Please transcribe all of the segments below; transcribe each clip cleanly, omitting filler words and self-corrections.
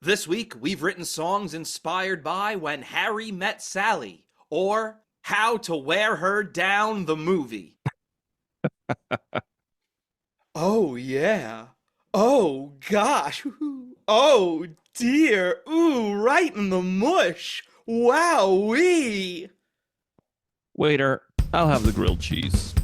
This week, we've written songs inspired by When Harry Met Sally, or How to Wear Her Down the movie. Oh, yeah. Oh, gosh. Oh, dear. Ooh, right in the mush. Wowee. Waiter, I'll have the grilled cheese.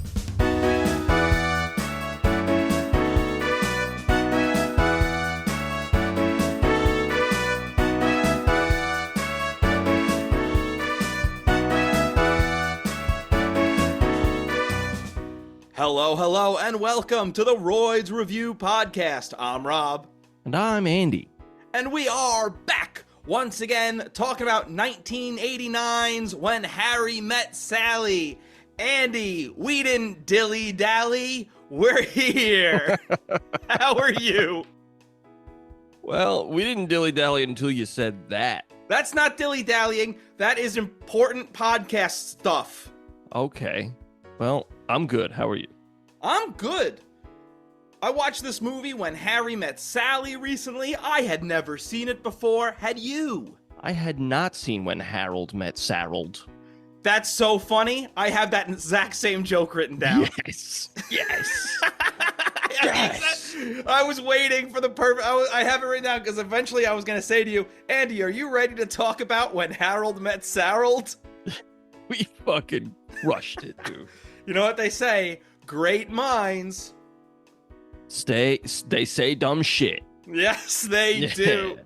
Hello, and welcome to the Royds Review Podcast. I'm Rob. And I'm Andy. And we are back once again talking about 1989's When Harry Met Sally. Andy, we didn't dilly-dally. We're here. How are you? Well, we didn't dilly-dally until you said that. That's not dilly-dallying. That is important podcast stuff. Okay. Well, I'm good. How are you? I'm good. I watched this movie When Harry Met Sally recently. I had never seen it before. Had you? I had not seen When Harold Met Sarald. That's so funny. I have that exact same joke written down. Yes. Yes. Yes. I was waiting for the perfect... I have it written down because eventually I was going to say to you, Andy, are you ready to talk about When Harold Met Sarald? We fucking crushed it, dude. You know what they say? Great minds. They say dumb shit. Yes, they do.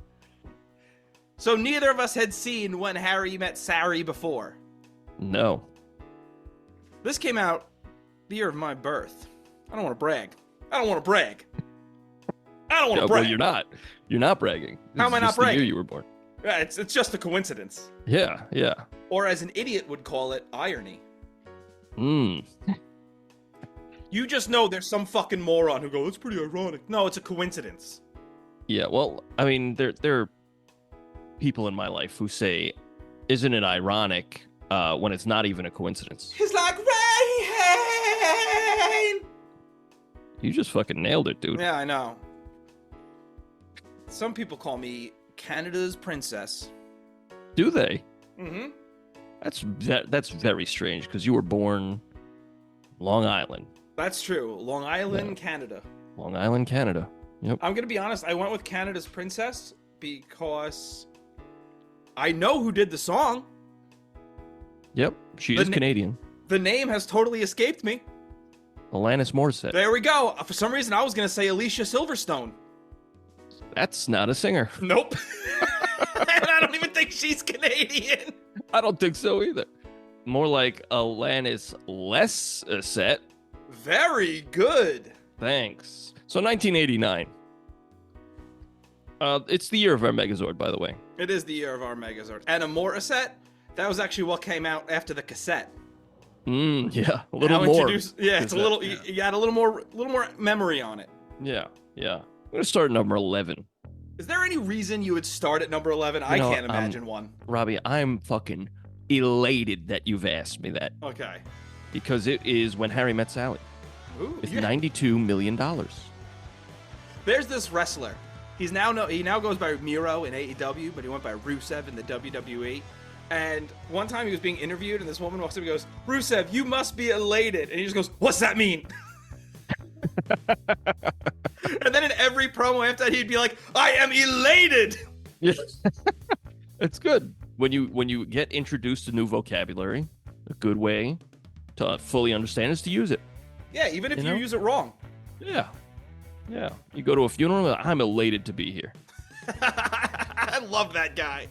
So neither of us had seen When Harry Met Sally before. No. This came out the year of my birth. I don't want to brag. I don't want to brag. Well, you're not. You're not bragging. How am I not bragging? The year you were born. Yeah, it's just a coincidence. Yeah. Or as an idiot would call it, irony. You just know there's some fucking moron who goes, it's pretty ironic. No, it's a coincidence. Yeah, well, I mean, there are people in my life who say, isn't it ironic when it's not even a coincidence? He's like, rain! You just fucking nailed it, dude. Yeah, I know. Some people call me Canada's princess. Do they? Mm-hmm. That's very strange, because you were born Long Island. That's true. Long Island, Canada. Long Island, Canada. Yep. I'm going to be honest. I went with Canada's princess because I know who did the song. Yep. She is Canadian. The name has totally escaped me. Alanis Morissette. There we go. For some reason, I was going to say Alicia Silverstone. That's not a singer. Nope. And I don't even think she's Canadian. I don't think so either. More like Alanis Morissette. Very good. Thanks. So 1989. It's the year of our Megazord, by the way. It is the year of our Megazord. And a Morissette, that was actually what came out after the cassette. Yeah, a little more. Yeah, it's a little. Yeah. You got a little more memory on it. Yeah. I'm gonna start at number 11. Is there any reason you would start at number 11? I can't imagine one. Robbie, I'm fucking elated that you've asked me that. Okay. Because it is When Harry Met Sally. Ooh, with $92 million. There's this wrestler. He now goes by Miro in AEW, but he went by Rusev in the WWE. And one time he was being interviewed, and this woman walks up and goes, Rusev, you must be elated. And he just goes, what's that mean? And then in every promo after that, he'd be like, I am elated. Yeah. It's good. When you get introduced to new vocabulary, a good way to fully understand is to use it. Yeah, even if you use it wrong. Yeah. You go to a funeral, I'm elated to be here. I love that guy.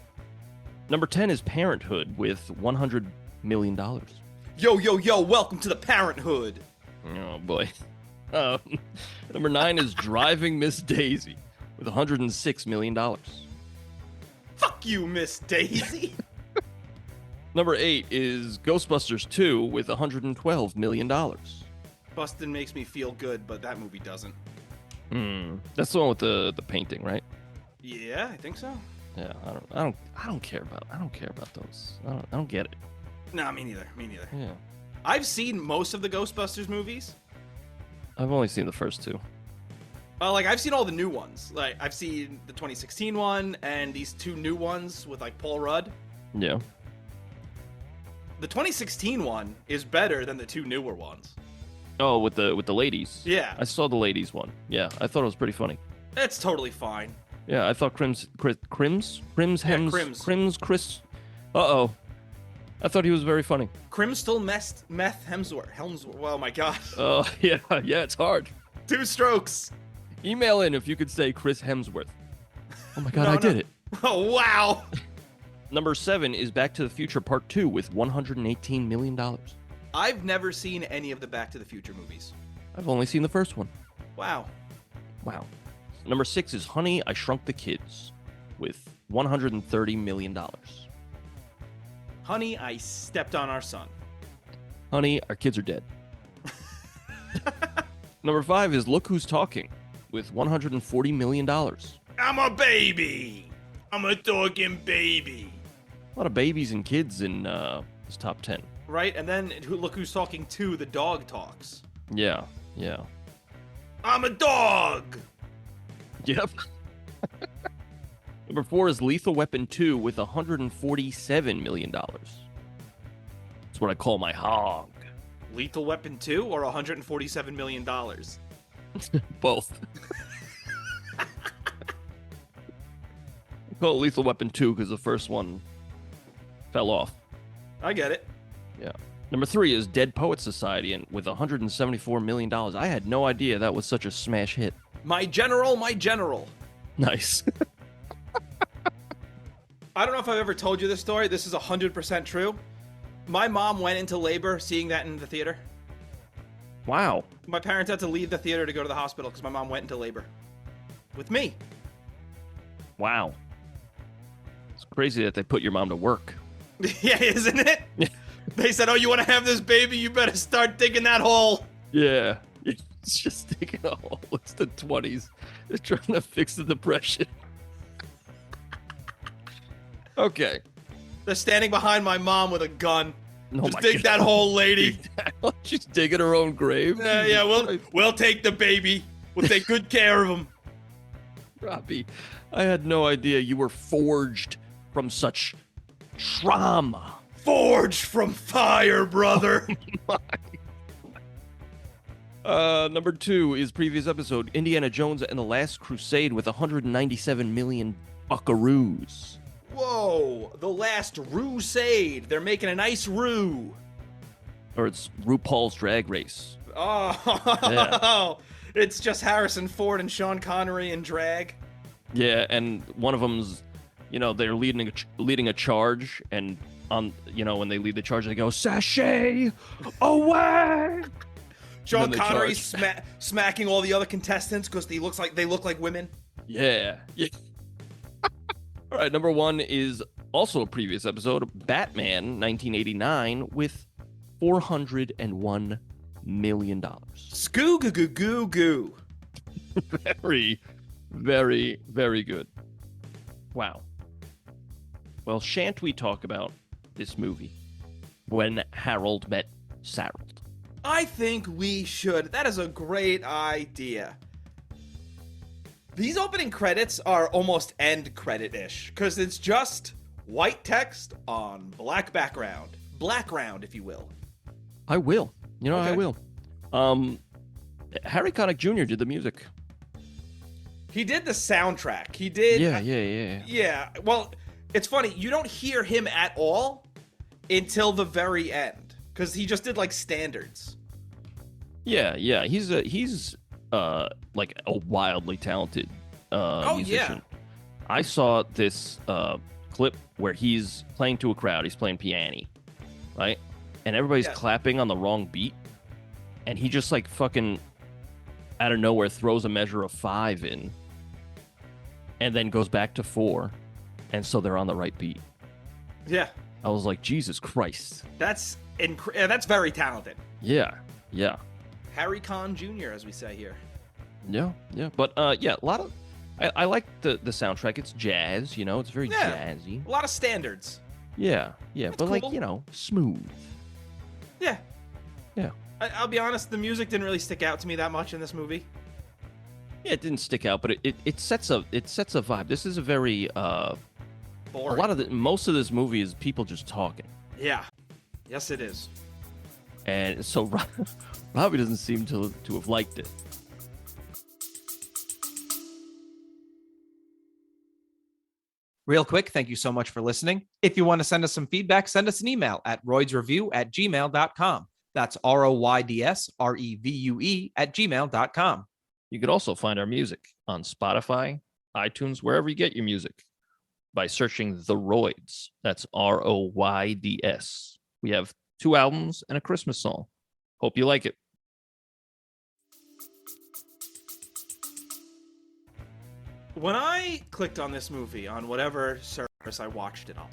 Number 10 is Parenthood with $100 million. Yo, welcome to the Parenthood. Oh, boy. Number 9 is Driving Miss Daisy with $106 million. Fuck you, Miss Daisy. Number 8 is Ghostbusters 2 with $112 million. Bustin' makes me feel good, but that movie doesn't. That's the one with the painting, right? Yeah, I think so. Yeah, I don't care about those. I don't get it. No, me neither. Yeah. I've seen most of the Ghostbusters movies. I've only seen the first two. Like, I've seen all the new ones. Like, I've seen the 2016 one and these 2 new ones with, like, Paul Rudd. Yeah. The 2016 one is better than the 2 newer ones. Oh, with the ladies. Yeah. I saw the ladies one. Yeah, I thought it was pretty funny. It's totally fine. Yeah, I thought Chris. Uh-oh. I thought he was very funny. Crimstal Meth Hemsworth. Oh my god. Oh, yeah, it's hard. 2 strokes. Email in if you could say Chris Hemsworth. Oh my god, No, I did it. Oh, wow. Number 7 is Back to the Future Part 2 with $118 million. I've never seen any of the Back to the Future movies. I've only seen the first one. Wow. Number 6 is Honey, I Shrunk the Kids with $130 million. Honey, I Stepped on Our Son. Honey, our kids are dead. Number 5 is Look Who's Talking with $140 million. I'm a baby. I'm a talking baby. A lot of babies and kids in this top 10. Right, and then Look Who's Talking 2, the dog talks. Yeah. I'm a dog. Yep. Number 4 is Lethal Weapon 2 with $147 million. That's what I call my hog. Lethal Weapon 2 or $147 million? Both. I call it Lethal Weapon 2 because the first one fell off. I get it. Yeah. Number 3 is Dead Poets Society and with $174 million. I had no idea that was such a smash hit. My general. Nice. I don't know if I've ever told you this story. This is 100% true. My mom went into labor seeing that in the theater. Wow. My parents had to leave the theater to go to the hospital because my mom went into labor. With me. Wow. It's crazy that they put your mom to work. Yeah, isn't it? They said, oh, you want to have this baby? You better start digging that hole. Yeah. It's just digging a hole. It's the 20s. They're trying to fix the depression. Okay. They're standing behind my mom with a gun. Oh Just my dig God. that hole, lady. She's digging her own grave. Yeah, we'll take the baby. We'll take good care of him. Robbie, I had no idea you were forged from such trauma. Forged from fire, brother. Number 2 is previous episode, Indiana Jones and the Last Crusade with 197 million buckaroos. Whoa, the Last Crusade. They're making a nice roo. Or it's RuPaul's Drag Race. Oh, Yeah. It's just Harrison Ford and Sean Connery in drag. Yeah, and one of them's, they're leading a charge, and when they lead the charge, they go, "Sashay away!" Sean they Connery charge. smacking all the other contestants because they look like women. Yeah. All right, number 1 is also a previous episode, Batman 1989 with $401 million. Skoo goo goo goo goo. Very, very, very good. Wow. Well, shan't we talk about this movie, When Harold Met Sarah? I think we should. That is a great idea. These opening credits are almost end credit-ish, because it's just white text on black background. Blackground, if you will. I will. Okay. I will. Harry Connick Jr. did the music. He did the soundtrack. He did... Yeah. Yeah, well, it's funny. You don't hear him at all until the very end, because he just did, standards. Yeah. He's like a wildly talented musician. Yeah. I saw this clip where he's playing to a crowd. He's playing piano, right? And everybody's clapping on the wrong beat. And he just fucking out of nowhere throws a measure of 5 in. And then goes back to 4. And so they're on the right beat. Yeah. I was like, Jesus Christ. That's very talented. Yeah. Harry Con Jr., as we say here. Yeah. But a lot of I like the soundtrack. It's jazz, it's very jazzy. A lot of standards. Yeah. That's But cool. smooth. Yeah. Yeah. I'll be honest, the music didn't really stick out to me that much in this movie. Yeah, it didn't stick out, but it sets a vibe. This is a very Boring. most of this movie is people just talking. Yeah. Yes, it is. And so Robbie doesn't seem to have liked it. Real quick, thank you so much for listening. If you want to send us some feedback, send us an email at roydsreview@gmail.com. That's ROYDSREVUE@gmail.com. You could also find our music on Spotify, iTunes, wherever you get your music by searching The Royds. That's ROYDS. We have 2 albums and a Christmas song. Hope you like it. When I clicked on this movie on whatever service I watched it on,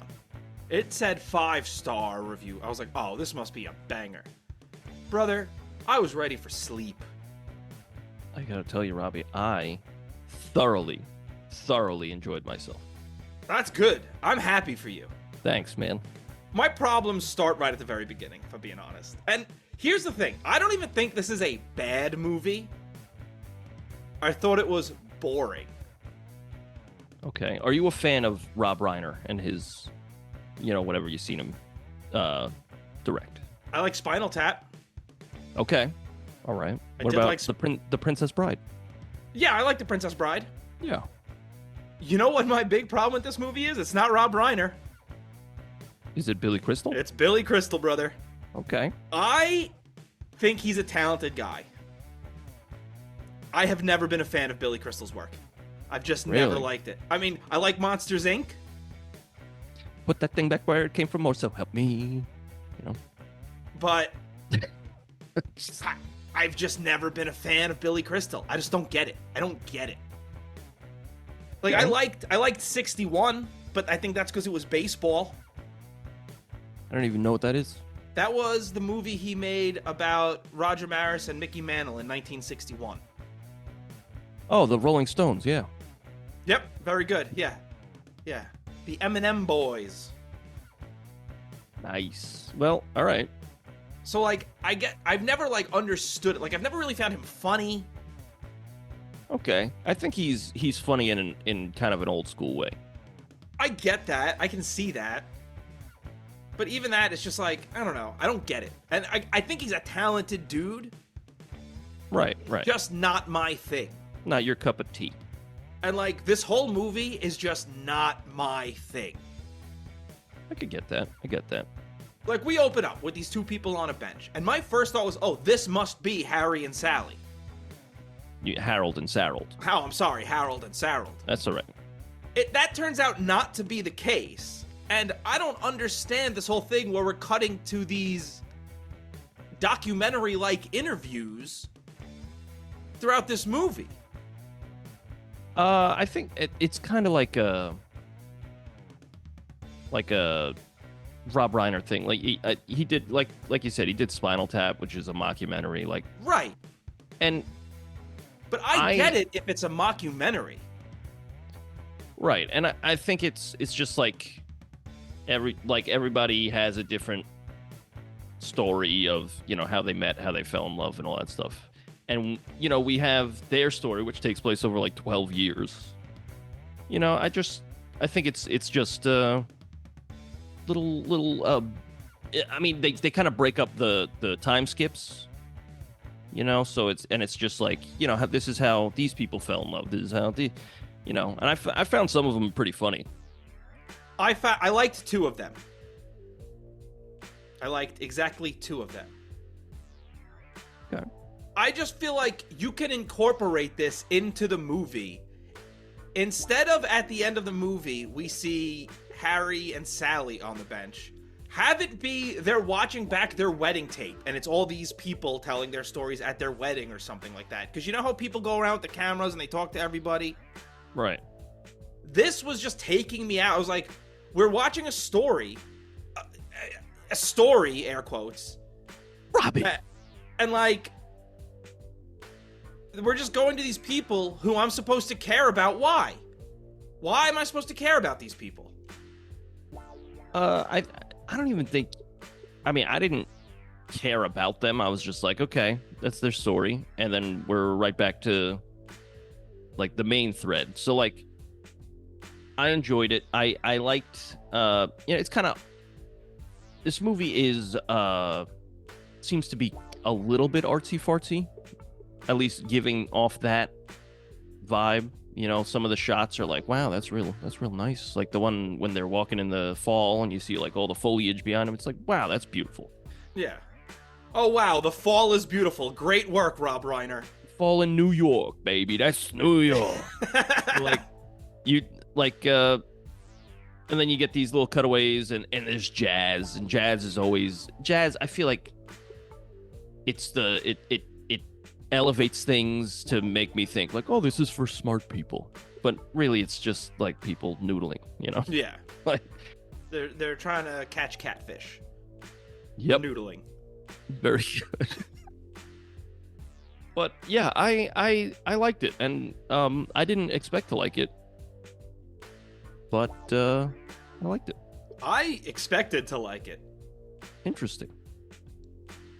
it said 5-star review. I was like, oh, this must be a banger. Brother, I was ready for sleep. I gotta tell you, Robbie, I thoroughly enjoyed myself. That's good. I'm happy for you. Thanks, man. My problems start right at the very beginning, if I'm being honest. And here's the thing. I don't even think this is a bad movie. I thought it was boring. Okay. Are you a fan of Rob Reiner and his, whatever you've seen him direct? I like Spinal Tap. Okay. All right. I What did about like the Princess Bride? Yeah, I like The Princess Bride. Yeah. You know what my big problem with this movie is? It's not Rob Reiner. Is it Billy Crystal? It's Billy Crystal, brother. Okay. I think he's a talented guy. I have never been a fan of Billy Crystal's work. I've just never Really? liked it. I mean, I like Monsters, Inc., Put that thing back where it came from, or so help me. but I've just never been a fan of Billy Crystal. I just don't get it. I don't get it. Like, Yeah. I liked 61, but I think that's because it was baseball. I don't even know what that is. That was the movie he made about Roger Maris and Mickey Mantle in 1961. Oh, the Rolling Stones. Yeah. Yep, very good. Yeah. Yeah. The M&M Boys. Nice. Well, all right. So, like, I've never, like, understood it. Like, I've never really found him funny. Okay. I think he's funny in kind of an old school way. I get that. I can see that. But even that, it's just like, I don't know. I don't get it. And I think he's a talented dude. Right. Just not my thing. Not your cup of tea. And, like, this whole movie is just not my thing. I could get that. I get that. Like, we open up with these 2 people on a bench. And my first thought was, oh, this must be Harry and Sally. Harold and Sarold. Oh, I'm sorry, Harold and Sarold. That's all right. That turns out not to be the case. And I don't understand this whole thing where we're cutting to these documentary-like interviews throughout this movie. I think it's kind of like a Rob Reiner thing. Like he did like you said, he did Spinal Tap, which is a mockumentary. Like Right. and But I get it if it's a mockumentary. right, and I think it's just like everybody has a different story of how they met, how they fell in love, and all that stuff. And we have their story, which takes place over like 12 years. I think it's just little. I mean, they kind of break up the time skips. So it's just like how this is how these people fell in love. This is how and I found some of them pretty funny. I liked 2 of them. I liked exactly 2 of them. Okay. I just feel like you can incorporate this into the movie. Instead of at the end of the movie, we see Harry and Sally on the bench. Have it be they're watching back their wedding tape, and it's all these people telling their stories at their wedding or something like that. Because you know how people go around with the cameras and they talk to everybody? Right. This was just taking me out. I was like, we're watching a story. A story, air quotes. Robbie. And like, we're just going to these people who I'm supposed to care about. Why? Why am I supposed to care about these people? I don't even think. I mean, I didn't care about them. I was just like, okay, that's their story, and then we're right back to like the main thread. So like I enjoyed it. I liked it's kind of, this movie is seems to be a little bit artsy fartsy, at least giving off that vibe. You know, some of the shots are like, wow, that's real nice. Like the one when they're walking in the fall and you see like all the foliage behind them. It's like, wow, that's beautiful. Yeah. Oh, wow, the fall is beautiful. Great work, Rob Reiner. Fall in New York, baby. That's New York. Like, you, like, and then you get these little cutaways and there's jazz. And jazz is always, jazz, I feel like it's it elevates things to make me think like, oh, this is for smart people, but really it's just like people noodling, you know? Yeah. Like they're trying to catch catfish. Yep. Noodling. Very good. But yeah, I liked it, and I didn't expect to like it, but I liked it. I expected to like it. Interesting.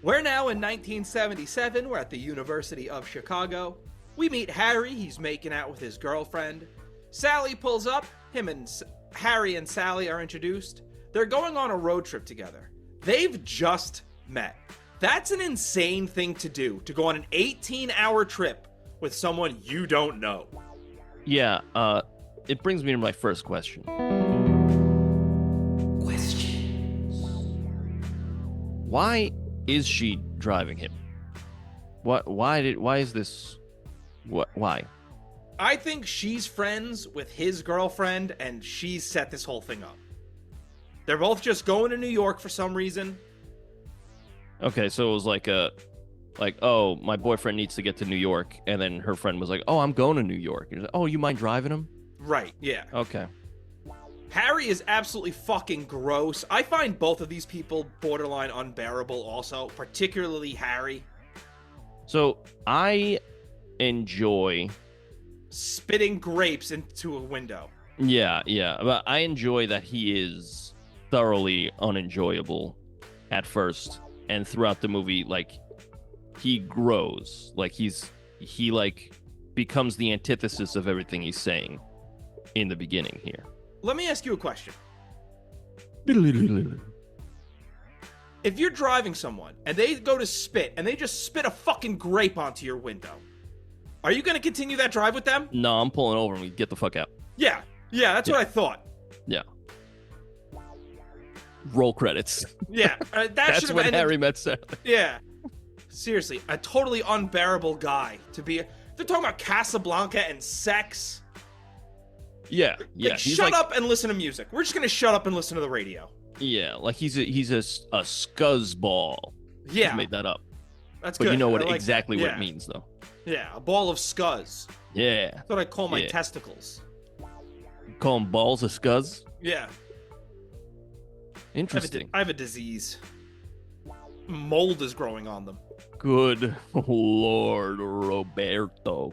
We're now in 1977. We're at the University of Chicago. We meet Harry. He's making out with his girlfriend. Sally pulls up. Him and Harry and Sally are introduced. They're going on a road trip together. They've just met. That's an insane thing to do, to go on an 18-hour trip with someone you don't know. Yeah, it brings me to my first question. Why is she driving him? Why is this? Why? I think she's friends with his girlfriend, and she's set this whole thing up. They're both just going to New York for some reason. Okay, so it was like oh, my boyfriend needs to get to New York, and then her friend was like, oh, I'm going to New York. And like, oh, you mind driving him? Right, yeah. Okay. Harry is absolutely fucking gross. I find both of these people borderline unbearable also, particularly Harry. So, I enjoy spitting grapes into a window. Yeah, but I enjoy that he is thoroughly unenjoyable at first, and throughout the movie, like, he grows. Like, he like becomes the antithesis of everything he's saying in the beginning here. Let me ask you a question. If you're driving someone and they go to spit and they just spit a fucking grape onto your window, are you going to continue that drive with them? No, I'm pulling over and we get the fuck out. Yeah, that's what I thought. Yeah. Roll credits. Yeah, that's when Harry met Sally. Yeah. Seriously, a totally unbearable guy to be. They're talking about Casablanca and sex. Yeah. Like, shut up and listen to music. We're just gonna shut up and listen to the radio. Yeah, like he's a scuzzball. Yeah, made that up. That's but good. You know what like exactly what it means, though. Yeah, a ball of scuzz. Yeah, that's what I call my testicles. You call them balls of scuzz? Yeah. Interesting. I have a disease. Mold is growing on them. Good Lord, Roberto.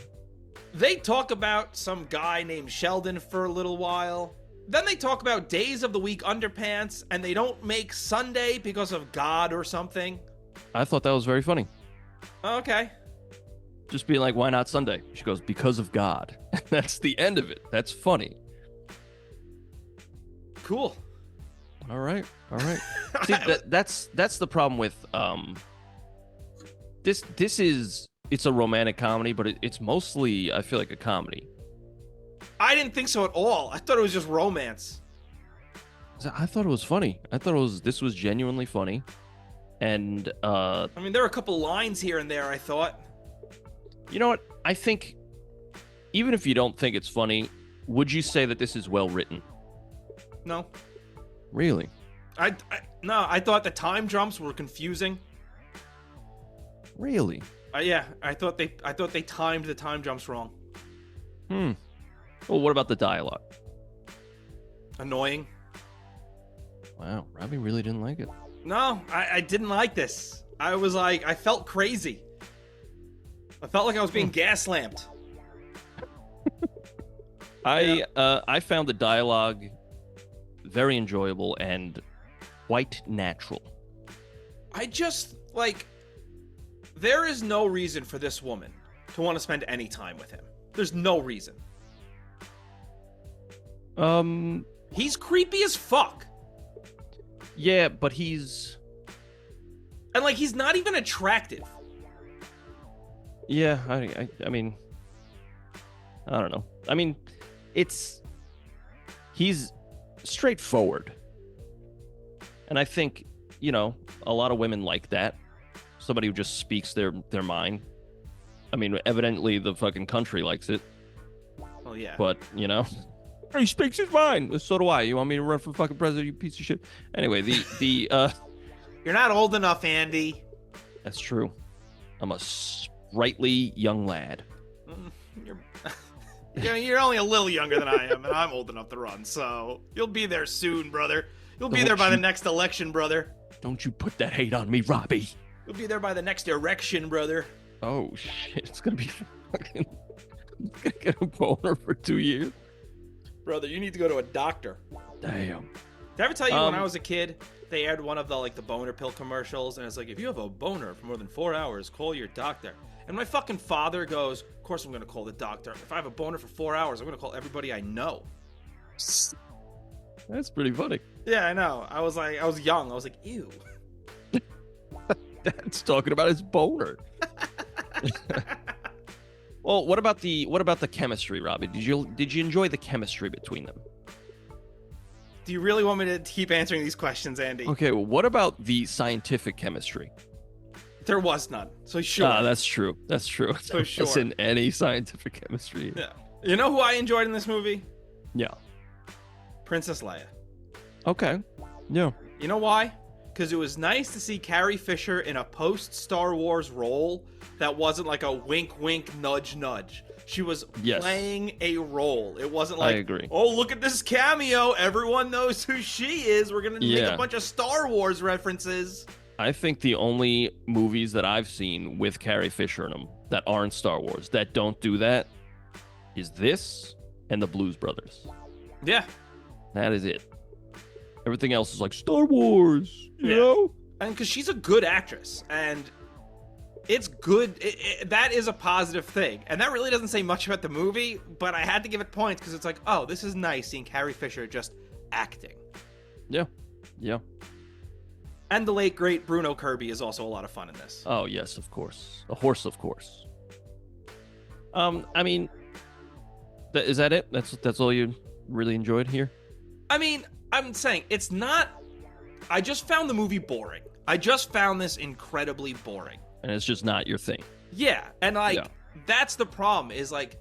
They talk about some guy named Sheldon for a little while. Then they talk about days of the week underpants, and they don't make Sunday because of God or something. I thought that was very funny. Okay. Just being like, why not Sunday? She goes, because of God. That's the end of it. That's funny. Cool. All right. See, that's the problem with this is, it's a romantic comedy, but it's mostly, I feel like, a comedy. I didn't think so at all. I thought it was just romance. I thought it was funny. I thought this was genuinely funny. And I mean, there are a couple lines here and there, I thought. You know what? I think even if you don't think it's funny, would you say that this is well written? No. Really? No, I thought the time jumps were confusing. Really? Yeah, I thought they timed the time jumps wrong. Well, what about the dialogue? Annoying. Wow, Robbie really didn't like it. No, I didn't like this. I was like, I felt crazy. I felt like I was being gas-lamped. I found the dialogue very enjoyable and quite natural. I just, like, there is no reason for this woman to want to spend any time with him. There's no reason. He's creepy as fuck. Yeah, but he's... And, like, he's not even attractive. Yeah, I mean... I don't know. I mean, he's straightforward. And I think, you know, a lot of women like that. Somebody who just speaks their mind. I mean, evidently the fucking country likes it. Well, yeah. But, you know, he speaks his mind. So do I. You want me to run for fucking president, you piece of shit? Anyway, You're not old enough, Andy. That's true. I'm a sprightly young lad. You're only a little younger than I am, and I'm old enough to run, so you'll be there soon, brother. You'll be there by the next election, brother. Don't you put that hate on me, Robbie. You'll be there by the next erection, brother. Oh, shit. It's gonna be fucking... I'm gonna get a boner for 2 years. Brother, you need to go to a doctor. Damn. Did I ever tell you when I was a kid, they aired one of the, like, the boner pill commercials, and it's like, if you have a boner for more than 4 hours, call your doctor. And my fucking father goes, of course I'm going to call the doctor. If I have a boner for 4 hours, I'm going to call everybody I know. That's pretty funny. Yeah, I know. I was young. I was like, ew. Dad's talking about his boner. Well, what about the chemistry, Robbie? Did you enjoy the chemistry between them? Do you really want me to keep answering these questions, Andy? Okay, well, what about the scientific chemistry? There was none. So sure. That's true. That's true. So sure. There wasn't any scientific chemistry. Yeah. You know who I enjoyed in this movie? Yeah. Princess Leia. Okay. Yeah. You know why? Because it was nice to see Carrie Fisher in a post-Star Wars role that wasn't like a wink, wink, nudge, nudge. She was playing a role. It wasn't like, I agree. Oh, look at this cameo. Everyone knows who she is. We're going to make a bunch of Star Wars references. I think the only movies that I've seen with Carrie Fisher in them that aren't Star Wars, that don't do that, is this and the Blues Brothers. Yeah. That is it. Everything else is like Star Wars, you know? And because she's a good actress, and it's good. That is a positive thing. And that really doesn't say much about the movie, but I had to give it points because it's like, oh, this is nice seeing Carrie Fisher just acting. Yeah. Yeah. And the late, great Bruno Kirby is also a lot of fun in this. Oh, yes, of course. A horse, of course. I mean, is that it? That's all you really enjoyed here? I mean, I'm saying it's not... I just found the movie boring. I just found this incredibly boring. And it's just not your thing. Yeah, and that's the problem, is like,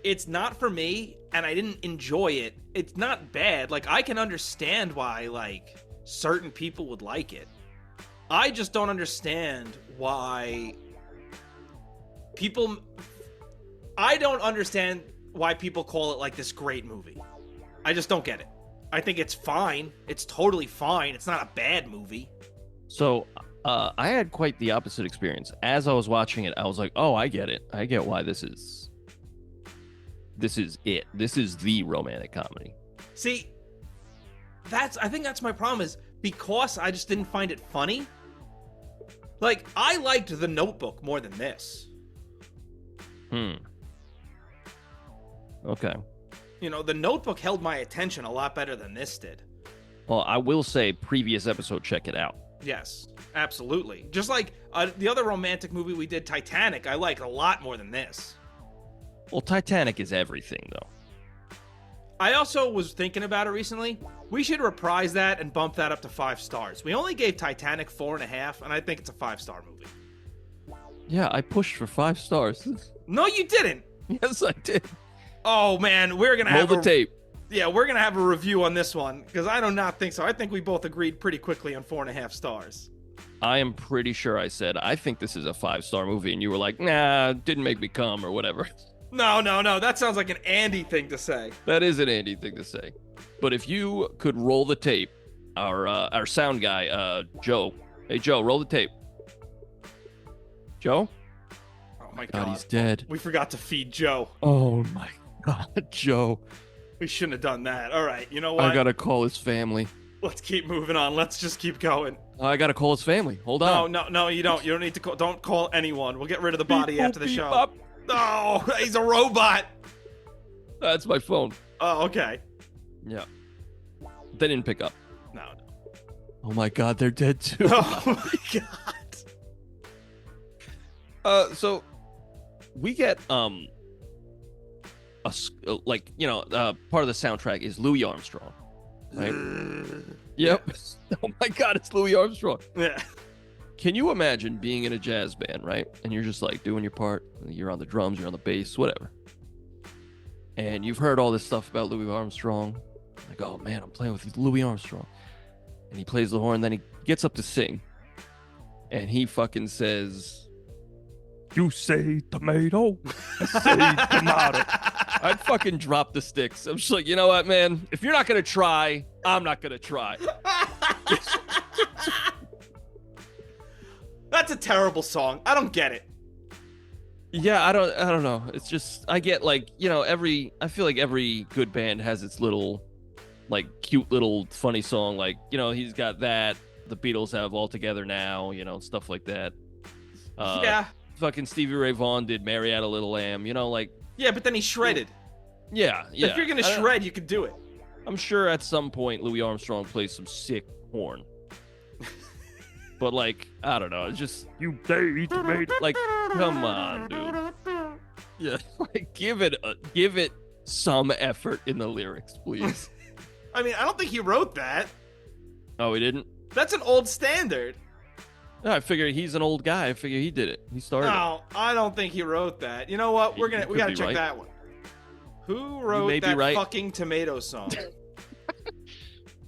it's not for me, and I didn't enjoy it. It's not bad. Like, I can understand why, like, certain people would like it. I just don't understand why people... I don't understand why people call it, like, this great movie. I just don't get it. I think it's fine. It's totally fine. It's not a bad movie. So, I had quite the opposite experience. As I was watching it, I was like, oh, I get it. I get why this is it. This is the romantic comedy. See, I think that's my problem, is because I just didn't find it funny. Like, I liked The Notebook more than this. Okay. You know, The Notebook held my attention a lot better than this did. Well, I will say, previous episode, check it out. Yes, absolutely. Just like the other romantic movie we did, Titanic, I liked a lot more than this. Well, Titanic is everything, though. I also was thinking about it recently. We should reprise that and bump that up to 5 stars. We only gave Titanic 4.5, and I think it's a 5-star movie. Yeah, I pushed for 5 stars. No, you didn't. Yes, I did. Oh, man, we're going to have the tape. Yeah, we're going to have a review on this one, because I do not think so. I think we both agreed pretty quickly on 4.5 stars. I am pretty sure I said, I think this is a 5-star movie, and you were like, nah, didn't make me come, or whatever. No. That sounds like an Andy thing to say. That is an Andy thing to say. But if you could roll the tape, our sound guy, Joe. Hey, Joe, roll the tape. Joe? Oh, my God. He's dead. We forgot to feed Joe. Oh, my God, Joe. We shouldn't have done that. All right, you know what? I gotta call his family. Let's keep moving on. Let's just keep going. I gotta call his family. Hold on. No, you don't. You don't need to call. Don't call anyone. We'll get rid of the body after the show. Oh, he's a robot. That's my phone. Oh, okay. Yeah. They didn't pick up. No. Oh my God, they're dead too. Oh my God. So we get part of the soundtrack is Louis Armstrong, right? Yep. Oh my God, it's Louis Armstrong. Yeah. Can you imagine being in a jazz band, right? And you're just like doing your part. You're on the drums, you're on the bass, whatever. And you've heard all this stuff about Louis Armstrong. Like, oh man, I'm playing with Louis Armstrong. And he plays the horn, then he gets up to sing. And he fucking says, "You say tomato, I say tomato." I'd fucking drop the sticks. I'm just like, you know what, man? If you're not going to try, I'm not going to try. That's a terrible song. I don't get it. Yeah, I don't know. It's just, I get like, I feel like every good band has its little, like, cute little funny song. Like, he's got that. The Beatles have All Together Now, stuff like that. Yeah. Fucking Stevie Ray Vaughan did Mary Had a Little Lamb, like. Yeah, but then he shredded. Yeah. If you're going to shred, you could do it. I'm sure at some point Louis Armstrong plays some sick horn. But, like, I don't know. It's just, you say tomato. Like, come on, dude. Yeah, like, give it some effort in the lyrics, please. I mean, I don't think he wrote that. Oh, he didn't? That's an old standard. No, I figured he's an old guy. I figured he did it. He started. No, I don't think he wrote that. You know what? We gotta check right. that one. Who wrote that fucking tomato song?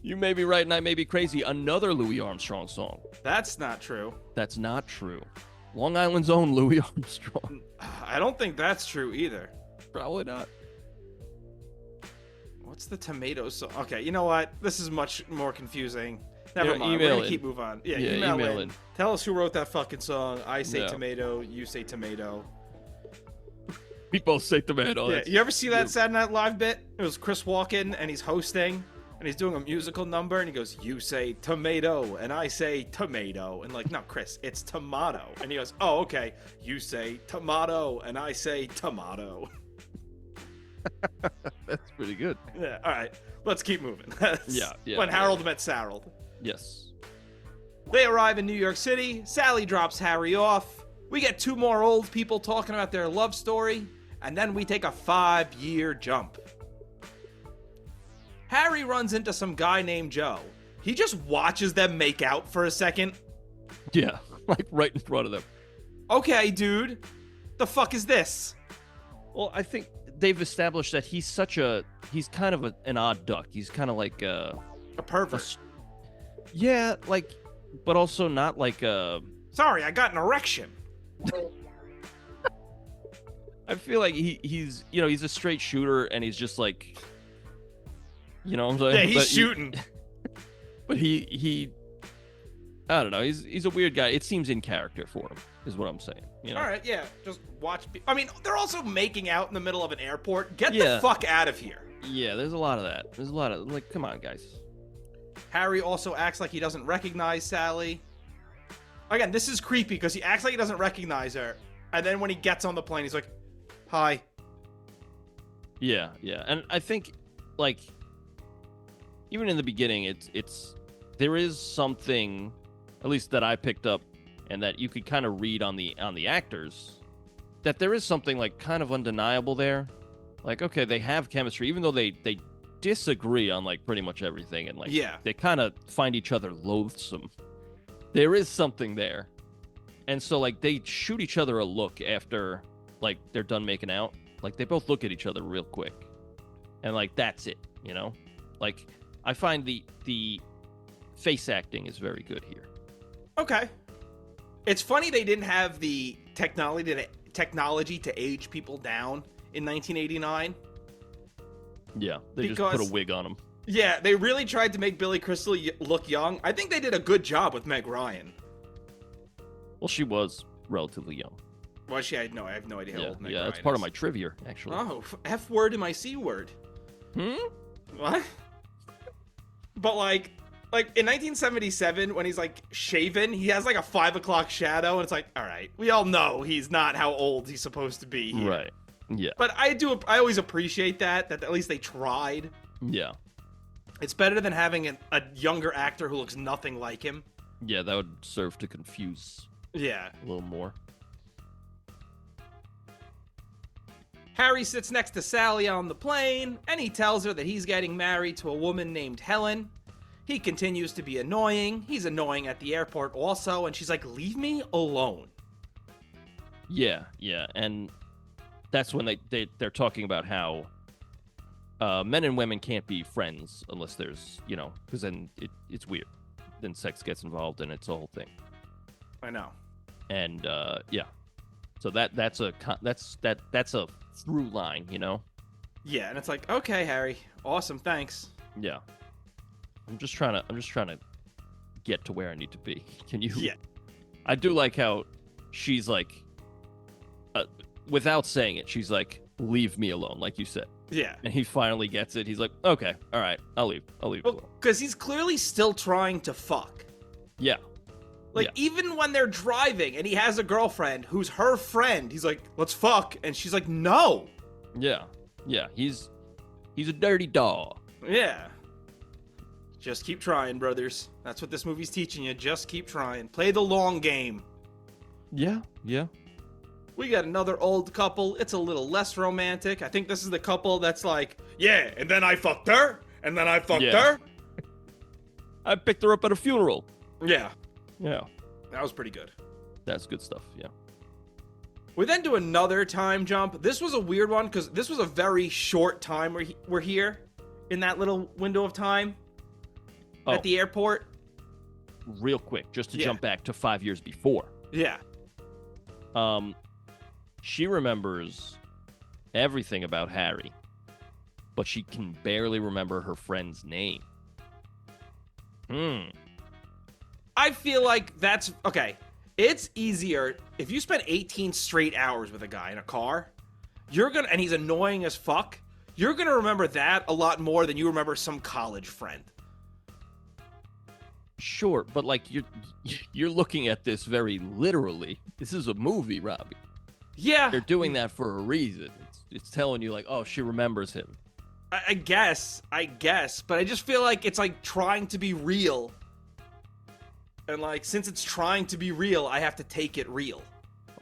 You may be right and I may be crazy. Another Louis Armstrong song. That's not true. That's not true. Long Island's own Louis Armstrong. I don't think that's true either. Probably not. What's the tomato song? Okay, you know what? This is much more confusing. Never mind. We're gonna keep moving on. Yeah, email in. Tell us who wrote that fucking song. I say tomato, you say tomato. We both say tomato. Yeah, you ever see that Saturday Night Live bit? It was Chris Walken, and he's hosting, and he's doing a musical number, and he goes, "You say tomato, and I say tomato." And like, no, Chris, it's tomato. And he goes, "Oh, okay. You say tomato, and I say tomato." That's pretty good. Yeah, all right. Let's keep moving. Yeah. When Harold met Sarald. Yes. They arrive in New York City. Sally drops Harry off. We get two more old people talking about their love story, and then we take a 5-year jump. Harry runs into some guy named Joe. He just watches them make out for a second. Yeah, like right in front of them. Okay, dude. The fuck is this? Well, I think they've established that he's kind of an odd duck. He's kind of like a pervert. Yeah, like, but also not like a... Sorry, I got an erection. I feel like he's he's a straight shooter and he's just like, what I'm saying? Yeah, he's shooting. But he I don't know. He's a weird guy. It seems in character for him, is what I'm saying. All right, yeah. Just watch. I mean, they're also making out in the middle of an airport. Get the fuck out of here. Yeah, there's a lot of that. There's a lot of, like, come on, guys. Harry also acts like he doesn't recognize Sally. Again, this is creepy because he acts like he doesn't recognize her, and then when he gets on the plane, he's like, "Hi." Yeah, and I think, like, even in the beginning, it's there is something, at least that I picked up, and that you could kind of read on the actors, that there is something like kind of undeniable there. Like, okay, they have chemistry, even though they disagree on like pretty much everything, and like they kind of find each other loathsome. There is something there, and so like they shoot each other a look after like they're done making out. Like they both look at each other real quick, and like that's it, Like I find the face acting is very good here. Okay. It's funny they didn't have the technology to age people down in 1989. Yeah, they just put a wig on him. Yeah, they really tried to make Billy Crystal look young. I think they did a good job with Meg Ryan. Well, she was relatively young. Was she? I have no idea how old Meg Ryan is. That's part of my trivia, actually. Oh, F word and my C word. What? But like, Like in 1977, when he's like shaven, he has like a 5 o'clock shadow, and it's like, all right, we all know he's not how old he's supposed to be here. Right. Yeah. But I always appreciate that at least they tried. Yeah. It's better than having a younger actor who looks nothing like him. Yeah, that would serve to confuse Yeah. a little more. Harry sits next to Sally on the plane, and he tells her that he's getting married to a woman named Helen. He continues to be annoying. He's annoying at the airport also, and she's like, leave me alone. Yeah, and that's when they're talking about how men and women can't be friends unless there's, because then it's weird. Then sex gets involved, and it's a whole thing. I know. And yeah, so that's a through line, Yeah, and it's like, okay, Harry, awesome, thanks. Yeah. I'm just trying to get to where I need to be. Can you? Yeah. I do like how she's like, without saying it, she's like, leave me alone, like you said. Yeah. And he finally gets it. He's like, okay, all right, I'll leave alone. Because he's clearly still trying to fuck. Yeah. Like, even when they're driving and he has a girlfriend who's her friend, he's like, let's fuck. And she's like, no. Yeah. He's a dirty dog. Yeah. Just keep trying, brothers. That's what this movie's teaching you. Just keep trying. Play the long game. Yeah. We got another old couple. It's a little less romantic. I think this is the couple that's like, yeah, and then I fucked her, and then I fucked her. I picked her up at a funeral. Yeah. Yeah. That was pretty good. That's good stuff, yeah. We then do another time jump. This was a weird one because this was a very short time we're here in that little window of time at the airport. Real quick, just to jump back to 5 years before. Yeah. She remembers everything about Harry, but she can barely remember her friend's name. I feel like that's okay. It's easier if you spend 18 straight hours with a guy in a car, and he's annoying as fuck, you're gonna remember that a lot more than you remember some college friend. Sure, but like you're looking at this very literally. This is a movie, Robbie. Yeah. They're doing that for a reason. It's telling you like, oh, she remembers him. I guess, but I just feel like it's like trying to be real. And like, since it's trying to be real, I have to take it real.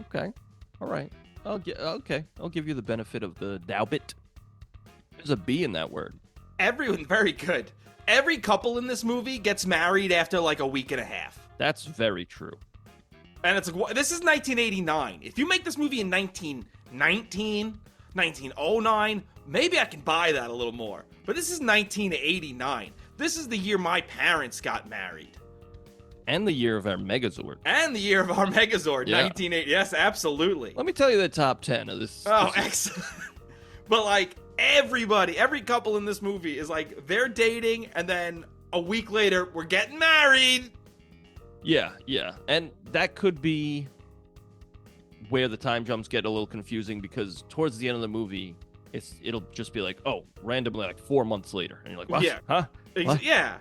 Okay. All right. I'll give you the benefit of the doubt. There's a B in that word. Everyone, very good. Every couple in this movie gets married after like a week and a half. That's very true. And it's like, this is 1989. If you make this movie in 1919, 1909, maybe I can buy that a little more. But this is 1989. This is the year my parents got married. And the year of our Megazord. And the year of our Megazord, Yeah. 1980. Yes, absolutely. Let me tell you the top 10 of this. Oh, excellent. But like, every couple in this movie is like, they're dating, and then a week later, we're getting married. Yeah. And that could be where the time jumps get a little confusing, because towards the end of the movie, it'll just be like, oh, randomly like 4 months later. And you're like, what? Yeah. Huh? What? Yeah.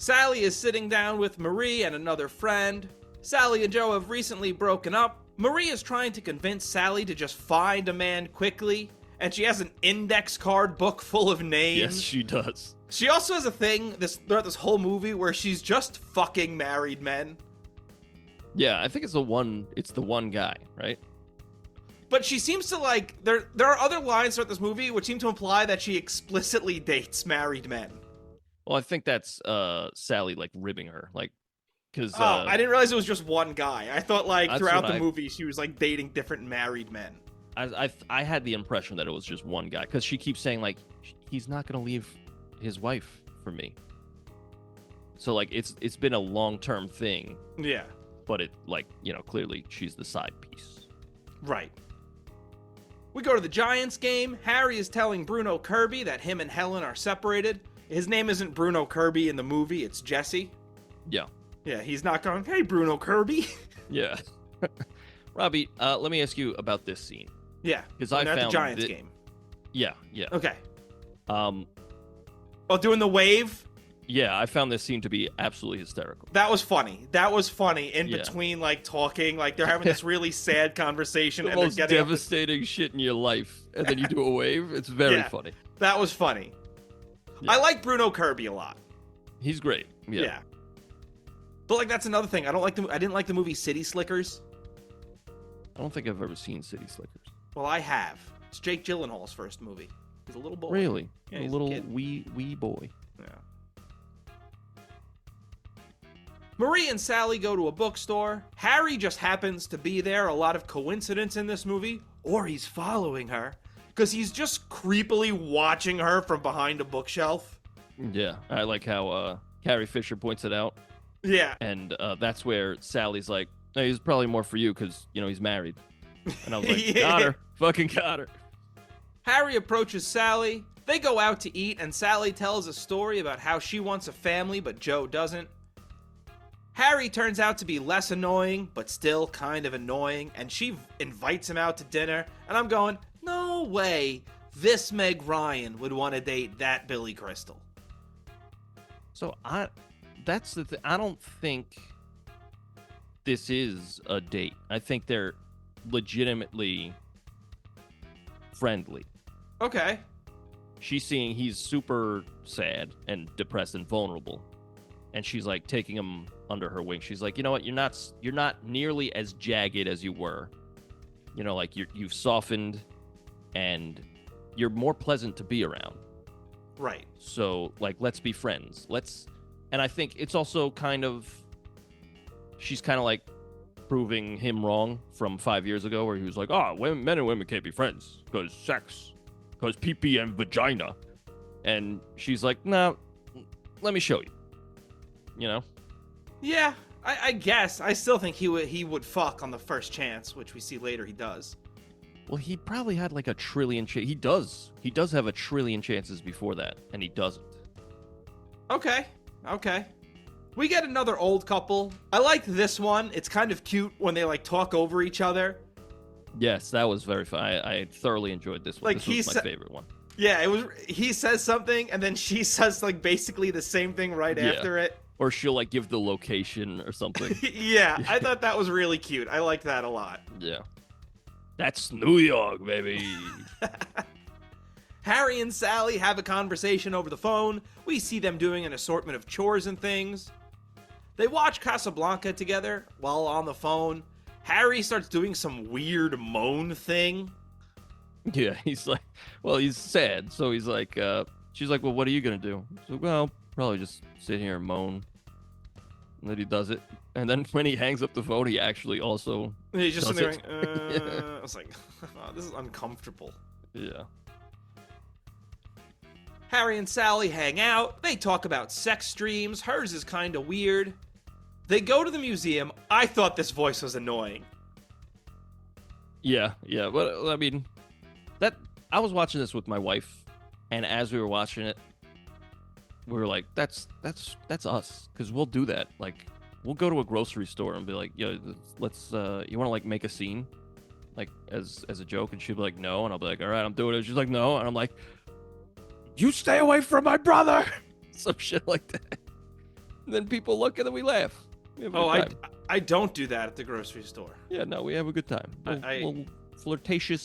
Sally is sitting down with Marie and another friend. Sally and Joe have recently broken up. Marie is trying to convince Sally to just find a man quickly, and she has an index card book full of names. Yes, she does. She also has a thing throughout this whole movie where she's just fucking married men. Yeah, I think it's the one guy, right? But she seems to like, there are other lines throughout this movie which seem to imply that she explicitly dates married men. Well, I think that's Sally like ribbing her, like, because I didn't realize it was just one guy. I thought like That's throughout what the movie she was like dating different married men. I had the impression that it was just one guy, because she keeps saying like he's not gonna leave his wife for me. So like it's been a long-term thing. Yeah. But it like, clearly she's the side piece. Right. We go to the Giants game. Harry is telling Bruno Kirby that him and Helen are separated. His name isn't Bruno Kirby in the movie, it's Jesse. Yeah. Yeah, he's not going, hey, Bruno Kirby. Yeah. Robbie, let me ask you about this scene. Yeah, because I found the Giants game. Yeah. Okay. Oh, doing the wave? Yeah, I found this scene to be absolutely hysterical. That was funny. That was funny in Yeah. between, like, talking. Like, they're having this really sad conversation. The and they're most getting devastating shit in your life, and then you do a wave. It's very Yeah. funny. That was funny. Yeah. I like Bruno Kirby a lot. He's great. Yeah. But, like, that's another thing. I didn't like the movie City Slickers. I don't think I've ever seen City Slickers. Well, I have. It's Jake Gyllenhaal's first movie. He's a little boy. Really? Yeah, A he's a little kid. wee boy. Yeah. Marie and Sally go to a bookstore. Harry just happens to be there. A lot of coincidence in this movie. Or he's following her. Because he's just creepily watching her from behind a bookshelf. Yeah, I like how Carrie Fisher points it out, Yeah. and that's where Sally's like, hey, he's probably more for you because, he's married. And I was like, got her. Fucking got her. Harry approaches Sally. They go out to eat, and Sally tells a story about how she wants a family, but Joe doesn't. Harry turns out to be less annoying, but still kind of annoying, and she invites him out to dinner, and I'm going, no way this Meg Ryan would want to date that Billy Crystal. So that's the thing. I don't think this is a date. I think they're legitimately friendly. Okay. She's seeing he's super sad and depressed and vulnerable, and she's like taking him under her wing. She's like, you know what? You're not nearly as jagged as you were. Like you've softened, and you're more pleasant to be around. Right. So, like, let's be friends. And I think it's also she's kind of like proving him wrong from 5 years ago, where he was like, men and women can't be friends because sex, because pee-pee and vagina. And she's like, no, let me show you. Yeah, I guess. I still think he would fuck on the first chance, which we see later he does. Well, he probably had like a trillion He does have a trillion chances before that, and he doesn't. Okay. We get another old couple. I like this one. It's kind of cute when they like talk over each other. Yes, that was very fun. I thoroughly enjoyed this one. Like, this was my favorite one. Yeah, it was. He says something, and then she says like basically the same thing right after it. Or she'll like give the location or something. Yeah, I thought that was really cute. I liked that a lot. Yeah. That's New York, baby. Harry and Sally have a conversation over the phone. We see them doing an assortment of chores and things. They watch Casablanca together while on the phone. Harry starts doing some weird moan thing. Yeah, he's like, well, he's sad. So he's like, she's like, well, what are you going to do? He's like, well, probably just sit here and moan. And then he does it. And then when he hangs up the phone, he actually also He's just does sitting it. there going, I was like, oh, this is uncomfortable. Yeah. Harry and Sally hang out. They talk about sex dreams. Hers is kind of weird. They go to the museum. I thought this voice was annoying. Yeah. But I mean, I was watching this with my wife, and as we were watching it, we were like, that's us, because we'll do that. Like, we'll go to a grocery store and be like, yo, let's you want to like make a scene, like as a joke, and she'll be like, no, and I'll be like, all right, I'm doing it. She's like, no, and I'm like, you stay away from my brother. Some shit like that. And then people look and then we laugh. We have a good time. I don't do that at the grocery store. Yeah, no, we have a good time. Little flirtatious,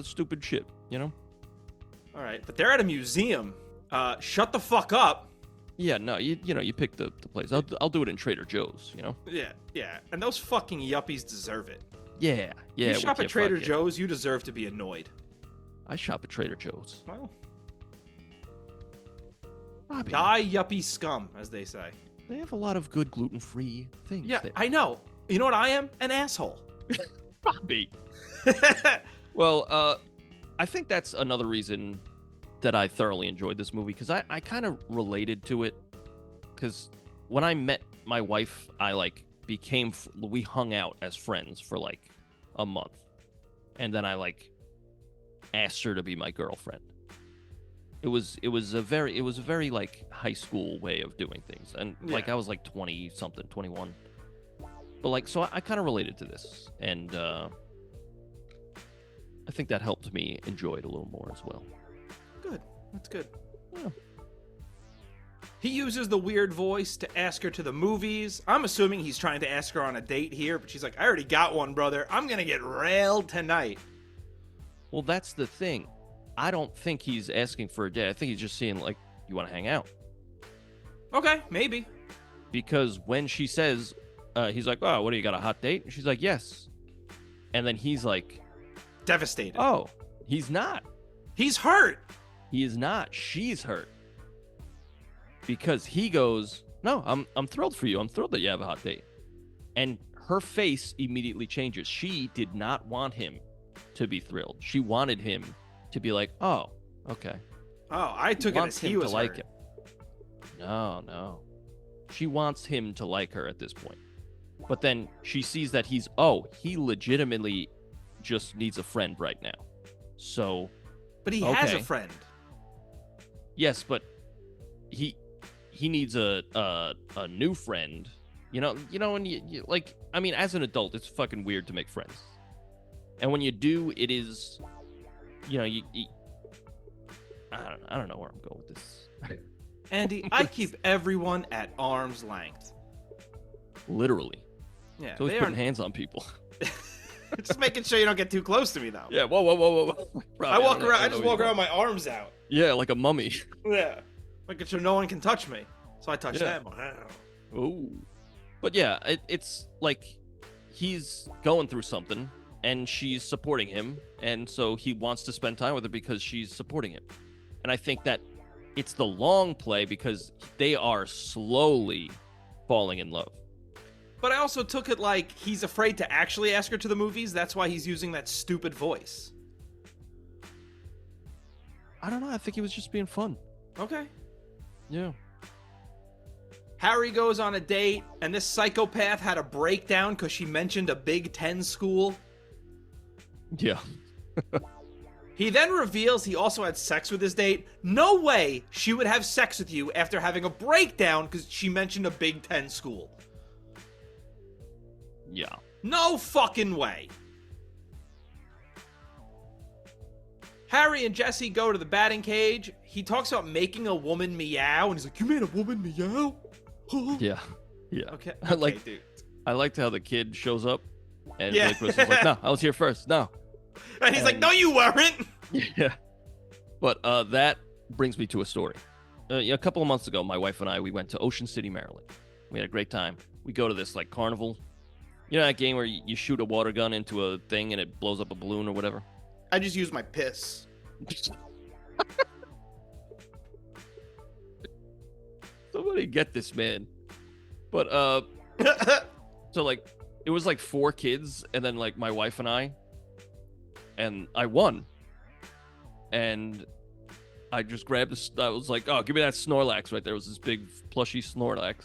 stupid shit, All right, but they're at a museum. Shut the fuck up. Yeah, no, you pick the place. I'll do it in Trader Joe's, Yeah, and those fucking yuppies deserve it. Yeah. You shop at Trader Joe's, you deserve to be annoyed. I shop at Trader Joe's. Well, Robbie, die yuppie scum, as they say. they have a lot of good gluten-free things. Yeah, there. I know. You know what I am? An asshole. Robbie. Well, I think that's another reason that I thoroughly enjoyed this movie, because I kind of related to it, because when I met my wife, we hung out as friends for like a month, and then I like asked her to be my girlfriend. It was a very like high school way of doing things, and like I was like 20 something, 21, but like, so I kind of related to this, and I think that helped me enjoy it a little more as well. Good. That's good. Yeah. He uses the weird voice to ask her to the movies. I'm assuming he's trying to ask her on a date here, but she's like, I already got one, brother. I'm going to get railed tonight. Well, that's the thing. I don't think he's asking for a date. I think he's just saying, like, you want to hang out? Okay, maybe. Because when she says, he's like, oh, what do you got, a hot date? And she's like, yes. And then he's like... Devastated. Oh, he's not. He's hurt. He is not. She's hurt. Because he goes, no, I'm thrilled for you. I'm thrilled that you have a hot date. And her face immediately changes. She did not want him to be thrilled. She wanted him to be like, oh, okay. Oh, I took it as he was to like hurt. him. No. She wants him to like her at this point. But then she sees that he legitimately just needs a friend right now. So. But he has a friend. Yes, but he needs a new friend. You know, when you like, I mean, as an adult, it's fucking weird to make friends. And when you do, it is, you know, you I don't know where I'm going with this. Andy, I keep everyone at arm's length. Literally. Yeah. So he's putting hands on people. Just making sure you don't get too close to me, though. Yeah, whoa. I just walk around with my arms out. Yeah, like a mummy. Yeah. Making sure no one can touch me. So I touch them. Ooh. But yeah, it's like he's going through something and she's supporting him. And so he wants to spend time with her because she's supporting him. And I think that it's the long play because they are slowly falling in love. But I also took it like he's afraid to actually ask her to the movies. That's why he's using that stupid voice. I don't know. I think he was just being fun. Okay. Yeah. Harry goes on a date, and this psychopath had a breakdown because she mentioned a Big Ten school. Yeah. He then reveals he also had sex with his date. No way she would have sex with you after having a breakdown because she mentioned a Big Ten school. Yeah. No fucking way. Harry and Jesse go to the batting cage. He talks about making a woman meow, and he's like, you made a woman meow? Yeah. Okay, dude. I liked how the kid shows up, and Blake was like, no, I was here first. No. And he's like, no, you weren't. Yeah. But that brings me to a story. A couple of months ago, my wife and I, we went to Ocean City, Maryland. We had a great time. We go to this, like, carnival. You know that game where you shoot a water gun into a thing and it blows up a balloon or whatever? I just use my piss. Somebody get this man. But, so, like, it was, like, 4 kids, and then, like, my wife and I won. And I just grabbed I was like, oh, give me that Snorlax right there. It was this big, plushy Snorlax.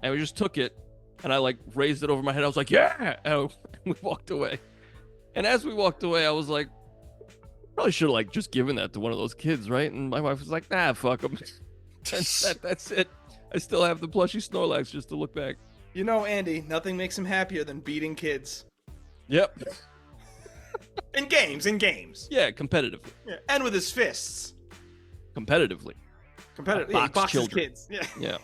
And we just took it, and I, like, raised it over my head. I was like, yeah! And we walked away. And as we walked away, I was like, probably should have, like, just given that to one of those kids, right? And my wife was like, nah, fuck them. That's it. I still have the plushy Snorlax just to look back. You know, Andy, nothing makes him happier than beating kids. Yep. In games. Yeah, competitively. Yeah. And with his fists. Competitively. Yeah, he boxes children. kids. Yeah.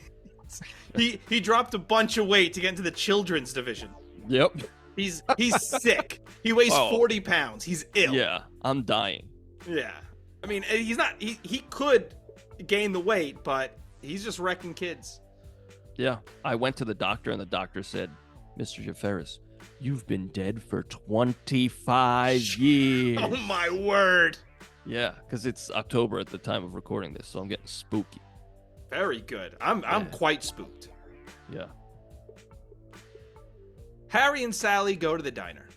He dropped a bunch of weight to get into the children's division. Yep. He's sick. He weighs 40 pounds. He's ill. Yeah, I'm dying. Yeah. I mean, he's not. He could gain the weight, but he's just wrecking kids. Yeah. I went to the doctor, and the doctor said, Mr. Jafaris, you've been dead for 25 years. Oh, my word. Yeah, because it's October at the time of recording this, so I'm getting spooky. Very good. I'm quite spooked. Yeah. Harry and Sally go to the diner.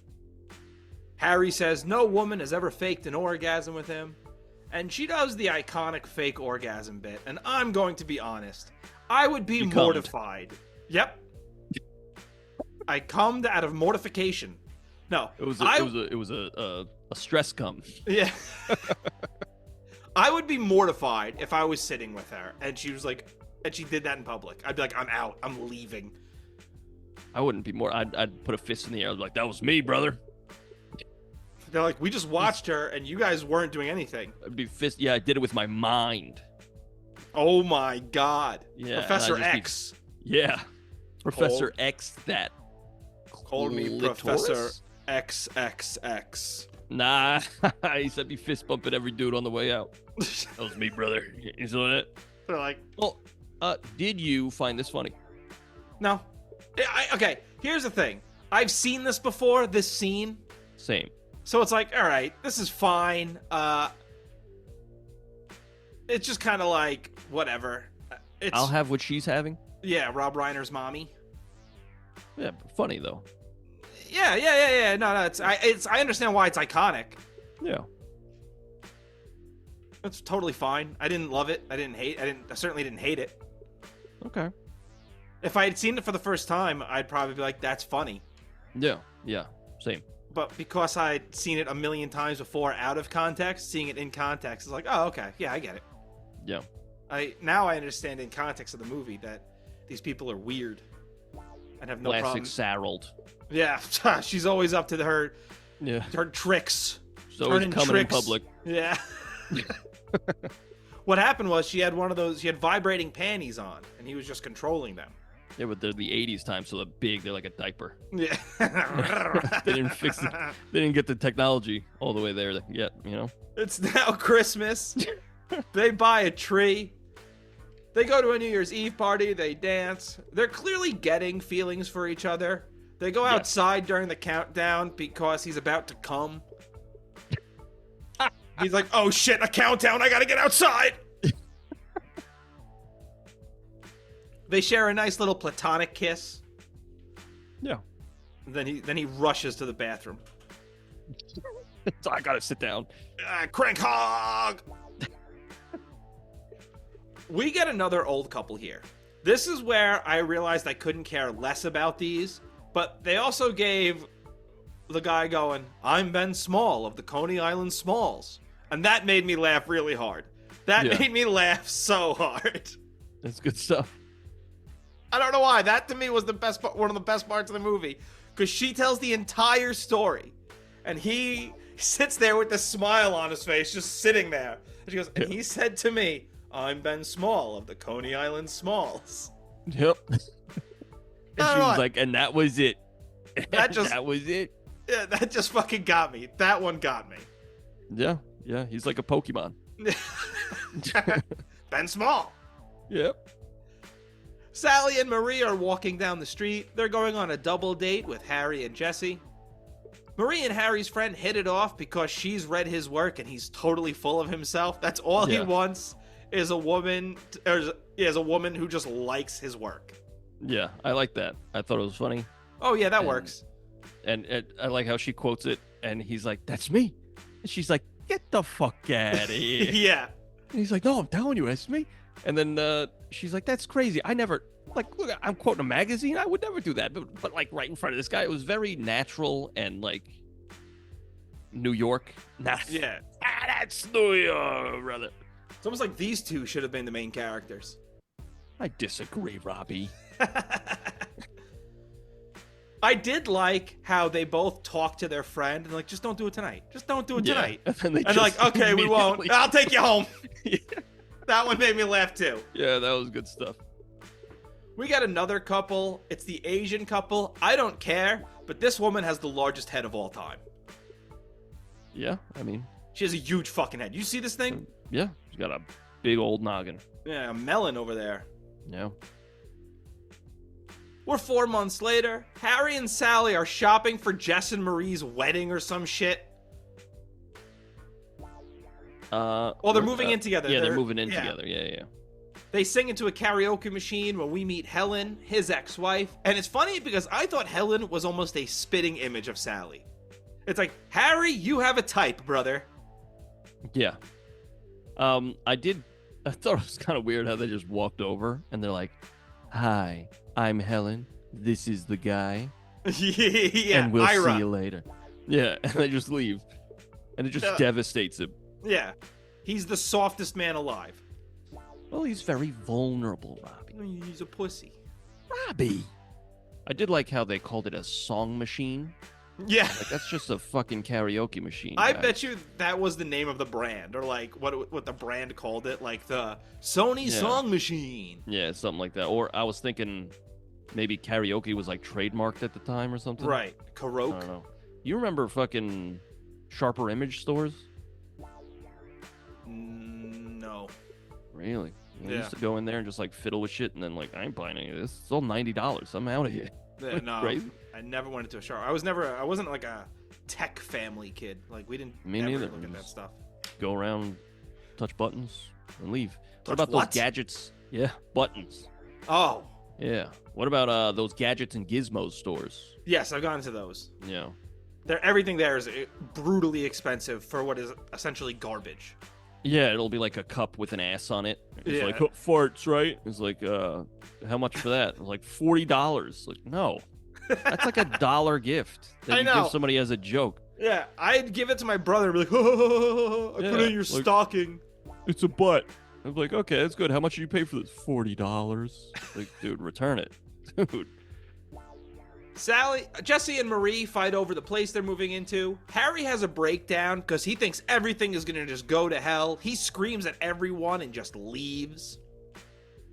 Harry says no woman has ever faked an orgasm with him, and she does the iconic fake orgasm bit, and I'm going to be honest. I would be mortified. Yep. I cummed out of mortification. No. It was a stress cum. Yeah. I would be mortified if I was sitting with her and she was like, and she did that in public. I'd be like, I'm out. I'm leaving. I wouldn't be more. I'd put a fist in the air. I'd be like, that was me, brother. They're like, we just watched her and you guys weren't doing anything. I'd be fist. Yeah, I did it with my mind. Oh my God. Yeah, Professor X. Yeah. Professor X that. Called me Professor XXX. Nah, he said me fist bumping every dude on the way out. That was me, brother. You saw that? They're like, well, did you find this funny? No. Okay, here's the thing. I've seen this before, this scene. Same. So it's like, all right, this is fine. It's just kind of like, whatever. I'll have what she's having. Yeah, Rob Reiner's mommy. Yeah, funny though. Yeah. No, I understand why it's iconic. Yeah. It's totally fine. I didn't love it. I certainly didn't hate it. Okay. If I had seen it for the first time, I'd probably be like, that's funny. Yeah, same. But because I'd seen it a million times before out of context, seeing it in context is like, oh, okay. Yeah, I get it. Yeah. Now I understand in context of the movie that these people are weird and have no problem. Classic Sarald. Yeah, she's always up to her tricks. She's always coming in public. Yeah. What happened was she had vibrating panties on, and he was just controlling them. Yeah, but they're the 80s time, so they're big. They're like a diaper. Yeah. They didn't fix it. They didn't get the technology all the way there yet, you know? It's now Christmas. They buy a tree. They go to a New Year's Eve party. They dance. They're clearly getting feelings for each other. They go outside during the countdown because he's about to come. He's like, oh shit, a countdown. I gotta get outside. They share a nice little platonic kiss. Yeah. Then he rushes to the bathroom. So I gotta sit down. Crank hog. We get another old couple here. This is where I realized I couldn't care less about these, but they also gave the guy going, I'm Ben Small of the Coney Island Smalls. And that made me laugh really hard. That made me laugh so hard. That's good stuff. I don't know why. That to me was one of the best parts of the movie. Because she tells the entire story. And he sits there with the smile on his face, just sitting there. And she goes, and he said to me, I'm Ben Small of the Coney Island Smalls. Yep. And she was like, and that was it. That was it. Yeah, that just fucking got me. That one got me. Yeah. He's like a Pokemon. Ben Small. Yep. Sally and Marie are walking down the street. They're going on a double date with Harry and Jesse. Marie and Harry's friend hit it off because she's read his work and he's totally full of himself. That's all he wants is a woman who just likes his work. Yeah, I like that. I thought it was funny. Oh, yeah, that works. And I like how she quotes it, and he's like, that's me. And she's like, get the fuck out of here. Yeah. And he's like, no, I'm telling you, that's me. And then she's like, that's crazy. I never, like, look, I'm quoting a magazine. I would never do that. But like, right in front of this guy, it was very natural and, like, New York. Yeah. That's New York, brother. It's almost like these two should have been the main characters. I disagree, Robbie. I did like how they both talk to their friend and like, just don't do it tonight. Just don't do it tonight. And they're like, okay, we won't. I'll take you home. Yeah. That one made me laugh too. Yeah, that was good stuff. We got another couple. It's the Asian couple. I don't care, but this woman has the largest head of all time. Yeah, I mean, she has a huge fucking head. You see this thing? Yeah, she's got a big old noggin. Yeah, a melon over there. Yeah. We're 4 months later. Harry and Sally are shopping for Jess and Marie's wedding or some shit. Well, they're moving in together. Yeah, they're moving in together. Yeah. They sing into a karaoke machine when we meet Helen, his ex-wife. And it's funny because I thought Helen was almost a spitting image of Sally. It's like, Harry, you have a type, brother. Yeah. I thought it was kind of weird how they just walked over and they're like, hi, I'm Helen. This is the guy. Yeah, and we'll Ira. see you later. Yeah, and they just leave. And it just devastates him. Yeah. He's the softest man alive. Well, he's very vulnerable, Robbie. He's a pussy. Robbie! I did like how they called it a song machine. Yeah. Like, that's just a fucking karaoke machine. I guys. bet you that was the name of the brand, or like what the brand called it, like the Sony Song Machine. Yeah, something like that. Or I was thinking maybe karaoke was like trademarked at the time or something. Right. I Karaoke. don't know. You remember fucking Sharper Image stores? No. Really? I Yeah. used to go in there and just like fiddle with shit, and then like I ain't buying any of this. It's all $90. I'm out of here. Yeah, no. Crazy. I never went into a shop. I wasn't like a tech family kid. Like we didn't Me ever neither. look at that stuff. Go around, touch buttons, and leave. Touch What about what? those gadgets? Yeah, buttons. Oh. Yeah. What about those gadgets and gizmos stores? Yes, I've gone to those. Yeah. Everything there is brutally expensive for what is essentially garbage. Yeah, it'll be like a cup with an ass on it. It's Yeah. like farts, right? It's like, how much for that? It's like $40. Like, no, that's like $1 gift that I you know. give somebody as a joke. Yeah, I'd give it to my brother and be like, oh, I put it in your like- stocking. It's a butt. I'm like, okay, that's good. How much did you pay for this? $40. Like, dude, return it, dude. Jesse and Marie fight over the place they're moving into. Harry has a breakdown because he thinks everything is going to just go to hell. He screams at everyone and just leaves.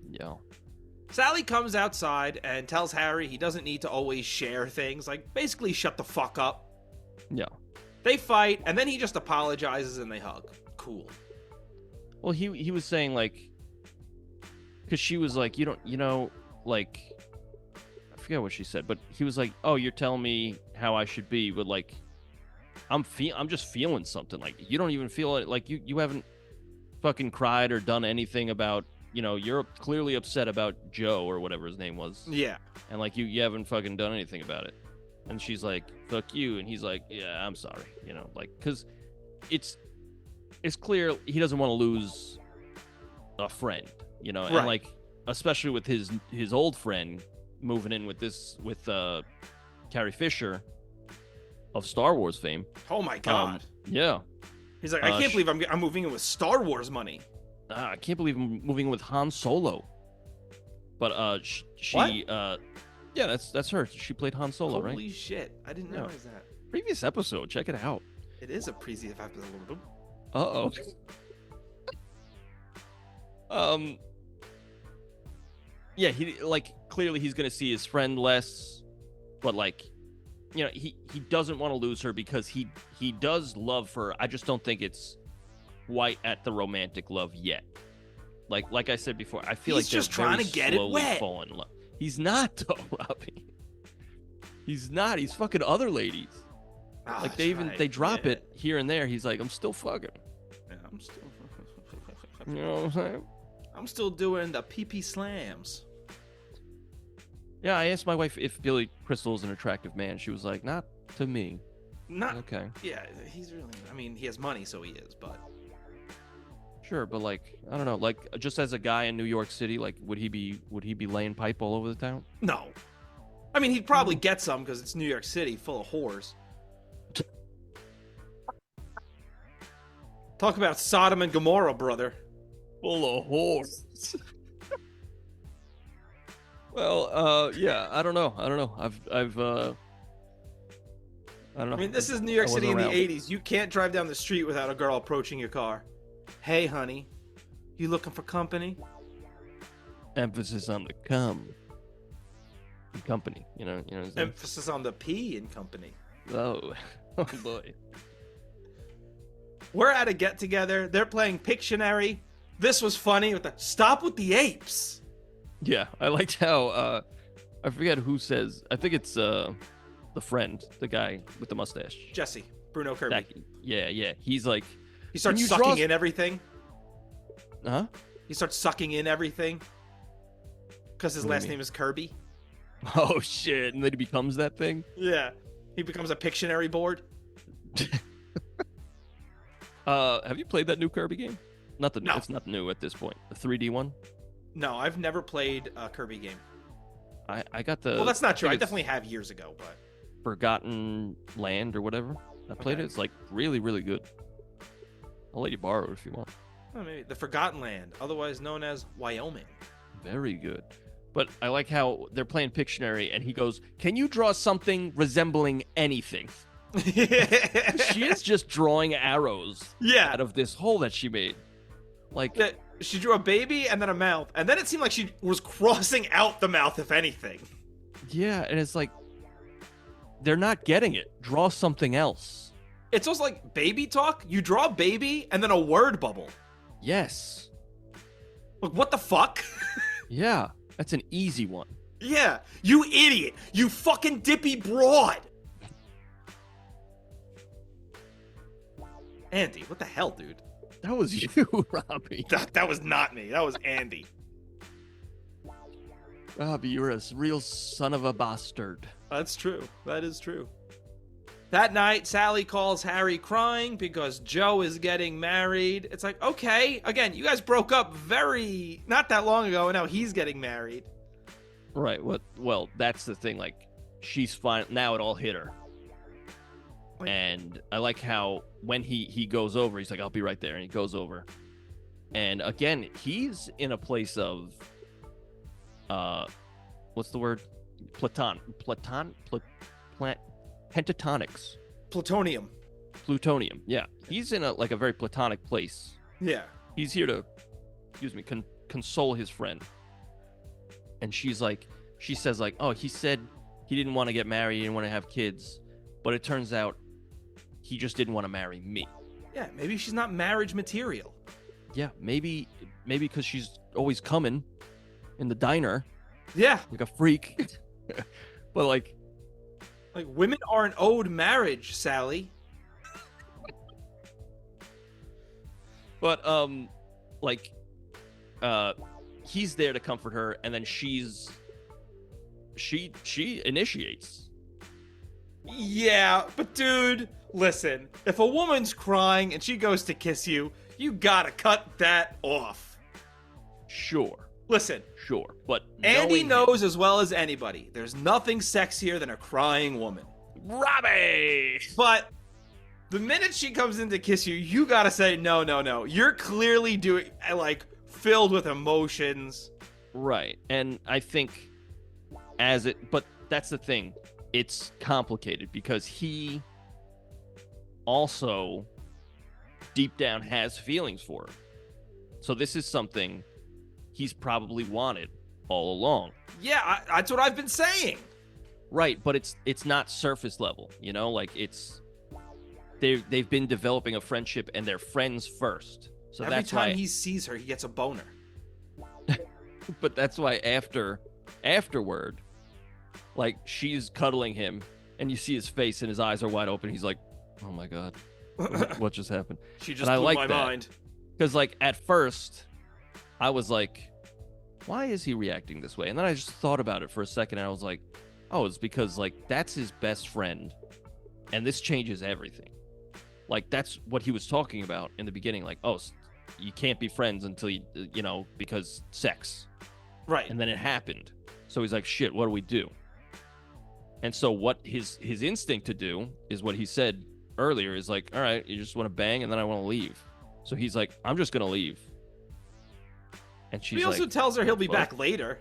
Yeah. Sally comes outside and tells Harry he doesn't need to always share things. Like, basically, shut the fuck up. Yeah. They fight, and then he just apologizes and they hug. Cool. Well, he was saying like, because she was like, like, I forget what she said, but he was like, oh, you're telling me how I should be, but like, I'm just feeling something. Like, you don't even feel it. Like, you haven't fucking cried or done anything about, you're clearly upset about Joe or whatever his name was. Yeah. And like, you haven't fucking done anything about it. And she's like, fuck you. And he's like, yeah, I'm sorry. Like, because it's clear he doesn't want to lose a friend, and Right. like, especially with his old friend moving in with Carrie Fisher of Star Wars fame. Oh my god. Yeah. He's like, I can't sh- believe I'm moving in with Star Wars money. I can't believe I'm moving in with Han Solo. But she What? yeah, that's her. She played Han Solo, right? Holy shit. I didn't Yeah. realize that. Previous episode, check it out. It is a previous episode. Uh-oh. Yeah, he like clearly he's gonna see his friend less, but like, he doesn't want to lose her because he does love her. I just don't think it's quite at the romantic love yet. Like I said before, I feel He's like they're just trying very to get it slowly wet. falling in love. He's not though, Robbie. He's not. He's fucking other ladies. Oh, Like they drop it here and there. He's like, I'm still fucking. Yeah, I'm still. You know what I'm saying? I'm still doing the pee slams. Yeah, I asked my wife if Billy Crystal's an attractive man. She was like, not to me. Not. Okay, Yeah, he's really. I mean, he has money, so he is. But sure, but like, I don't know. Like, just as a guy in New York City, like, would he be laying pipe all over the town? no. I mean, he'd probably get some because it's New York City, full of whores. Talk about Sodom and Gomorrah, brother. Full of whores. Well, yeah, I don't know. I've I don't know. I mean, this is New York I City in wasn't the around. 80s. You can't drive down the street without a girl approaching your car. Hey, honey, you looking for company? Emphasis on the company. You know what I'm saying? Emphasis on the P in company. Oh boy. We're at a get together. They're playing Pictionary. This was funny with the stop with the apes. Yeah, I liked how I forget who says. I think it's the friend, the guy with the mustache. Jesse, Bruno Kirby. Yeah. He's like, He starts Can you sucking draw- in everything. huh? He starts sucking in everything. Because his What do you last mean? name is Kirby. Oh shit! And then he becomes that thing. Yeah. He becomes a Pictionary board. Have you played that new Kirby game? Not the No. It's not new at this point. The 3D one. No, I've never played a Kirby game. I got the. Well, that's not true. I think it's definitely have years ago, but Forgotten Land or whatever. I played Okay. it. It's like really, really good. I'll let you borrow it if you want. maybe the Forgotten Land, otherwise known as Wyoming. Very good. But I like how they're playing Pictionary, and he goes, "Can you draw something resembling anything?" She is just drawing arrows out of this hole that she made. Like, she drew a baby and then a mouth, and then it seemed like she was crossing out the mouth, if anything. Yeah, and it's like, they're not getting it. Draw something else. It's also like baby talk. You draw a baby and then a word bubble. Yes. Like, what the fuck? Yeah, that's an easy one. Yeah, you idiot. You fucking dippy broad. Andy, what the hell, dude? That was you, Robbie. That was not me. That was Andy. Robbie, you're a real son of a bastard. That's true. That is true. That night, Sally calls Harry crying because Joe is getting married. It's like, okay, again, you guys broke up not that long ago, and now he's getting married. Right. Well, that's the thing. Like, she's fine. Now it all hit her. And I like how when he goes over, he's like, I'll be right there. And he goes over. And again, he's in a place of, what's the word? Pentatonics. Plutonium. Yeah. He's in a very platonic place. Yeah. He's here to, console his friend. And she says like, oh, he said he didn't want to get married, he didn't want to have kids. But it turns out he just didn't want to marry me. Yeah, maybe she's not marriage material. Yeah, maybe because she's always coming in the diner. Yeah. Like a freak. But like women aren't owed marriage, Sally. But he's there to comfort her, and then she initiates. Yeah, but dude, listen, if a woman's crying and she goes to kiss you, you gotta cut that off. Sure. Listen. Sure, but Andy knows as well as anybody, there's nothing sexier than a crying woman. Robbie! But the minute she comes in to kiss you, you gotta say, no. You're clearly doing, filled with emotions. Right, and I think but that's the thing. It's complicated because he also deep down has feelings for her. So this is something he's probably wanted all along. Yeah, that's what I've been saying. Right, but it's not surface level, they've been developing a friendship and they're friends first. So every time he sees her, he gets a boner. But that's why afterward, she's cuddling him and you see his face and his eyes are wide open. He's like, oh my God, what just happened? She just blew my mind. Because at first I was like, why is he reacting this way? And then I just thought about it for a second and I was like, oh, it's because that's his best friend and this changes everything. That's what he was talking about in the beginning. Oh, you can't be friends until because sex. Right. And then it happened. So he's like, shit, what do we do? And so what his instinct to do is what he said earlier is all right, you just want to bang and then I want to leave. So he's like, I'm just going to leave. And she's he also tells her he'll be back later.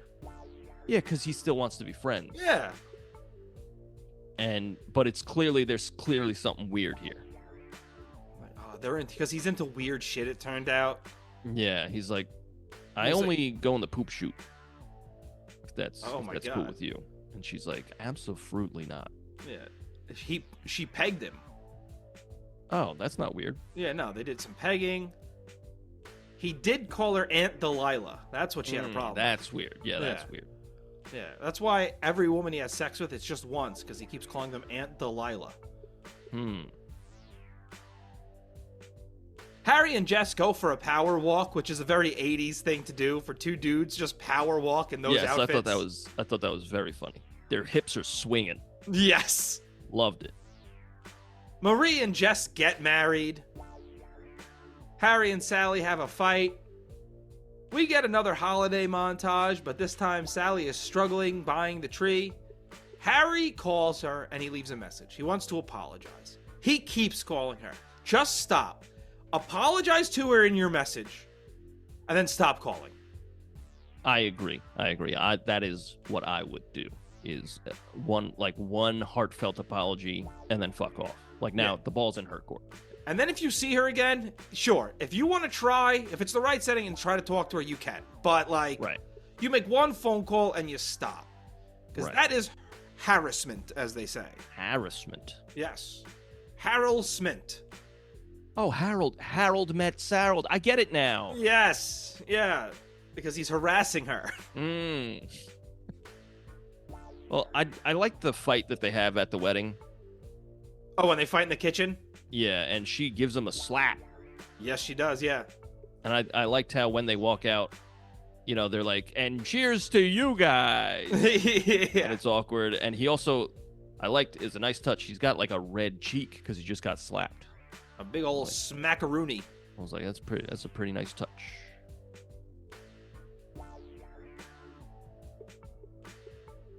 Yeah, because he still wants to be friends. Yeah. But there's clearly something weird here. Because he's into weird shit, it turned out. Yeah, he's like, I only go in the poop shoot. If that's cool with you. And she's like, absolutely not. Yeah. She pegged him. Oh, that's not weird. Yeah, no, they did some pegging. He did call her Aunt Delilah. That's what she had a problem with. That's weird. Yeah, that's weird. Yeah, that's why every woman he has sex with, it's just once, because he keeps calling them Aunt Delilah. Harry and Jess go for a power walk, which is a very 80s thing to do for two dudes, just power walk in those outfits. I thought that was very funny. Their hips are swinging. Yes. Loved it. Marie and Jess get married. Harry and Sally have a fight. We get another holiday montage, but this time Sally is struggling buying the tree. Harry calls her and he leaves a message. He wants to apologize. He keeps calling her. Just stop. Apologize to her in your message, and then stop calling. I agree. That is what I would do. Is one heartfelt apology and then fuck off. Like now, the ball's in her court. And then if you see her again, sure. If you want to try, if it's the right setting and try to talk to her, you can. But you make one phone call and you stop. Because that is harassment, as they say. Harassment. Yes. Harold Smint. Oh, Harold met Sarald. I get it now. Yes. Yeah. Because he's harassing her. Well, I like the fight that they have at the wedding. Oh, when they fight in the kitchen? Yeah, and she gives him a slap. Yes, she does, yeah. And I liked how when they walk out, you know, they're like, and cheers to you guys. Yeah. And it's awkward. And he also, I liked, is a nice touch. He's got like a red cheek because he just got slapped. A big old smackaroony. I was like, that's a pretty nice touch.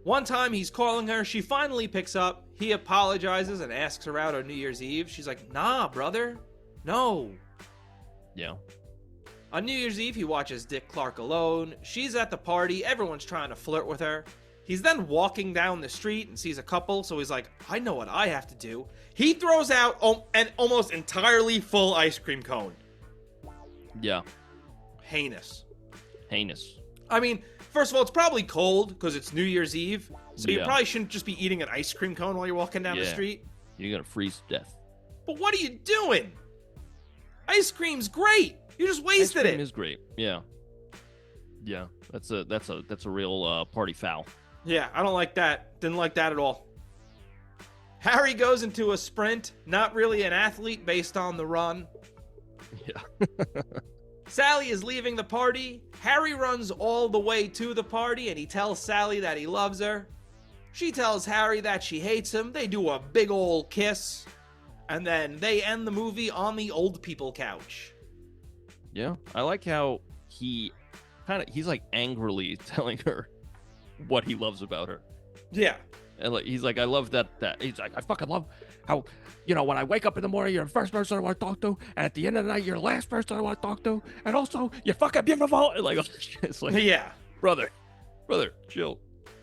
One time he's calling her, she finally picks up, he apologizes and asks her out on New Year's Eve. She's like, nah, brother, no. Yeah. On New Year's Eve, he watches Dick Clark alone. She's at the party, everyone's trying to flirt with her. He's then walking down the street and sees a couple, so he's like, I know what I have to do. He throws out an almost entirely full ice cream cone. Yeah. Heinous. I mean, first of all, it's probably cold because it's New Year's Eve, so you probably shouldn't just be eating an ice cream cone while you're walking down the street. You're going to freeze to death. But what are you doing? Ice cream's great. You just wasted it. Ice cream is great. Yeah. Yeah, that's a real party foul. Yeah, I don't like that. Didn't like that at all. Harry goes into a sprint, not really an athlete based on the run. Yeah. Sally is leaving the party. Harry runs all the way to the party and he tells Sally that he loves her. She tells Harry that she hates him. They do a big ol' kiss. And then they end the movie on the old people couch. Yeah, I like how he's like angrily telling her what he loves about her. Yeah. And like he's like, I love that he's like, I fucking love how, you know, when I wake up in the morning, you're the first person I want to talk to, and at the end of the night, you're the last person I want to talk to, and also you're fucking beautiful. And like, it's like, yeah, brother, chill.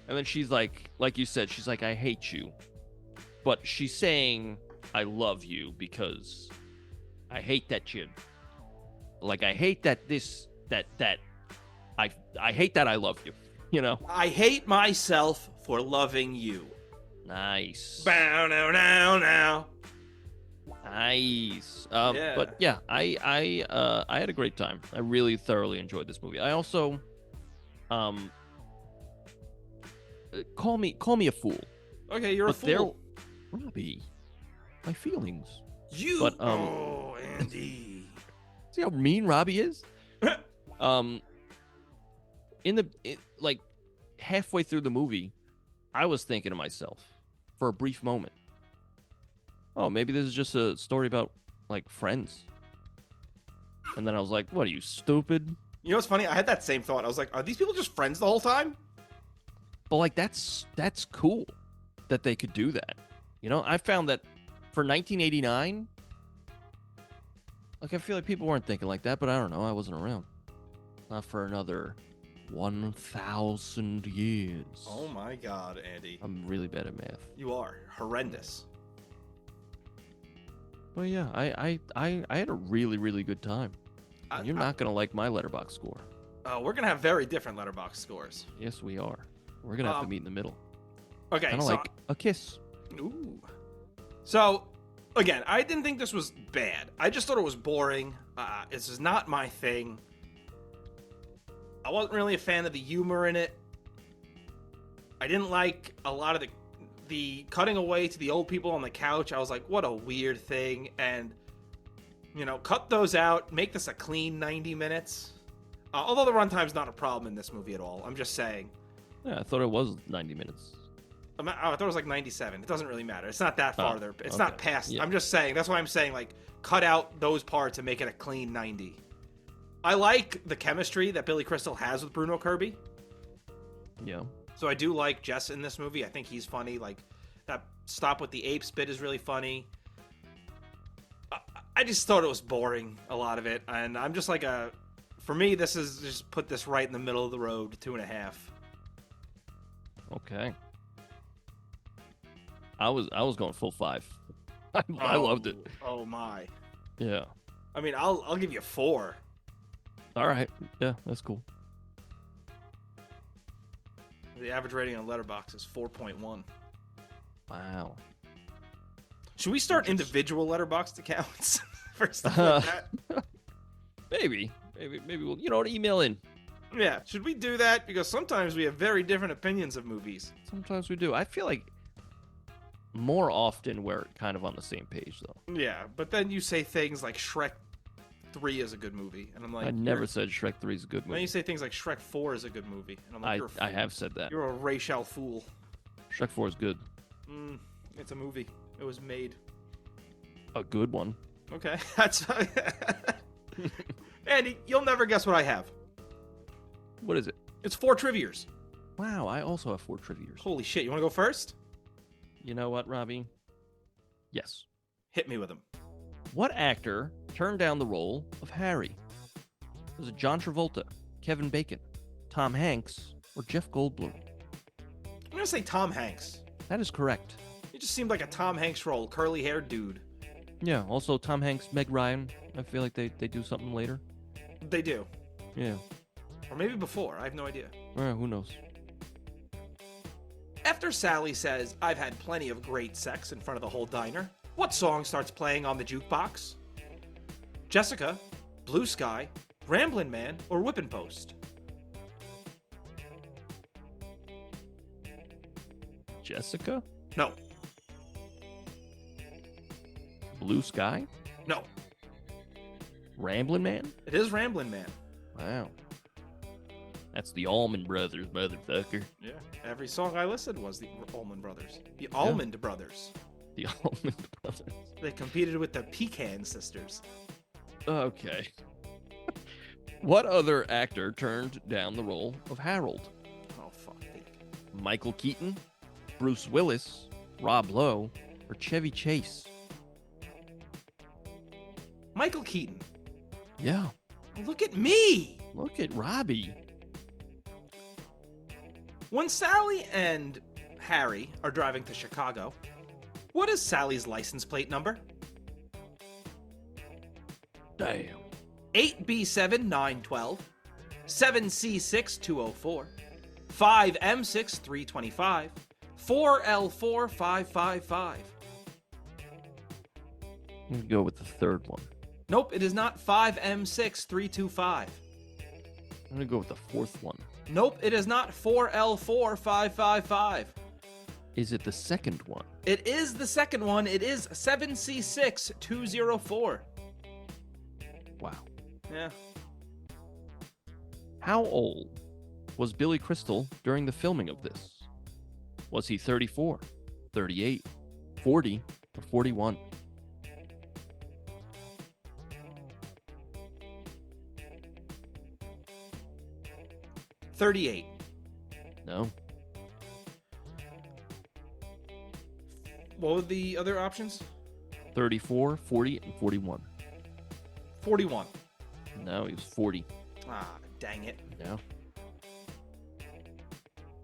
And then she's like you said, she's like, I hate you, but she's saying I love you because I hate that you, like, I hate that I hate that I love you. You know, I hate myself for loving you. Nice. Bow now. Nice. But yeah, I had a great time. I really thoroughly enjoyed this movie. I also, call me a fool. Okay, you're a fool. Robbie, my feelings. Oh, Andy. See how mean Robbie is? Like halfway through the movie, I was thinking to myself for a brief moment, oh, maybe this is just a story about like friends. And then I was like, what are you, stupid? You know what's funny? I had that same thought. I was like, are these people just friends the whole time? But like that's cool that they could do that. You know, I found that for 1989, like I feel like people weren't thinking like that, but I don't know, I wasn't around. Not for another 1,000 years. Oh my God, Andy. I'm really bad at math. You are horrendous. Well, yeah, I had a really, really good time. You're not gonna like my Letterboxd score. We're gonna have very different Letterboxd scores. Yes, we are. We're gonna have to meet in the middle. Okay, kind of like a kiss. Ooh. So, again, I didn't think this was bad. I just thought it was boring. This is not my thing. I wasn't really a fan of the humor in it. I didn't like a lot of the cutting away to the old people on the couch. I was like, what a weird thing. And, you know, cut those out. Make this a clean 90 minutes. Although the runtime's not a problem in this movie at all. I'm just saying. Yeah, I thought it was 90 minutes. I thought it was like 97. It doesn't really matter. It's not that farther. It's okay. not past. Yeah. I'm just saying. That's why I'm saying, like, cut out those parts and make it a clean 90. I like the chemistry that Billy Crystal has with Bruno Kirby. Yeah. So I do like Jess in this movie. I think he's funny. Like, that Stop with the Apes bit is really funny. I just thought it was boring, a lot of it. And I'm just like For me, this is just put this right in the middle of the road, 2.5. Okay. I was going full 5. I loved it. Oh my. Yeah. I mean, I'll give you 4. All right. Yeah, that's cool. The average rating on Letterboxd is 4.1. Wow. Should we start individual Letterboxd accounts for stuff like that? Maybe we'll, email in. Yeah, should we do that? Because sometimes we have very different opinions of movies. Sometimes we do. I feel like more often we're kind of on the same page, though. Yeah, but then you say things like Shrek 3 is a good movie, and I'm like, I never said Shrek 3 is a good Then movie. you say things like Shrek 4 is a good movie, and I'm like, I have said that. You're a racial fool. Shrek 4 is good. It's a movie. It was made. A good one. Okay, that's. Andy, you'll never guess what I have. What is it? It's 4 trivias. Wow, I also have 4 trivias. Holy shit! You want to go first? You know what, Robbie? Yes. Hit me with them. What actor turned down the role of Harry? Was it John Travolta, Kevin Bacon, Tom Hanks, or Jeff Goldblum? I'm gonna say Tom Hanks. That is correct. He just seemed like a Tom Hanks role, curly-haired dude. Yeah, also Tom Hanks, Meg Ryan. I feel like they do something later. They do. Yeah. Or maybe before. I have no idea. Who knows? After Sally says, "I've had plenty of great sex" in front of the whole diner, what song starts playing on the jukebox? Jessica, Blue Sky, Ramblin' Man, or Whippin' Post? Jessica? No. Blue Sky? No. Ramblin' Man? It is Ramblin' Man. Wow. That's the Allman Brothers, motherfucker. Yeah. Every song I listed was the Allman Brothers. The Almond Brothers. The Allman Brothers. They competed with the Pecan Sisters. Okay. What other actor turned down the role of Harold? Oh, fuck. Michael Keaton, Bruce Willis, Rob Lowe, or Chevy Chase? Michael Keaton. Yeah. Look at me! Look at Robbie. When Sally and Harry are driving to Chicago, what is Sally's license plate number? Damn. 8B7 912, 7C6 204, 5M6 325, 4L4 555. I'm gonna go with the third one. Nope, it is not 5M6 325. I'm gonna go with the fourth one. Nope, it is not 4L4 555. Is it the second one? It is the second one. It is 7C6 204. Wow. Yeah. How old was Billy Crystal during the filming of this? Was he 34, 38, 40, or 41? $38. No. What were the other options? 34, 40, and 41. 41. No, he was 40. Ah, dang it. No.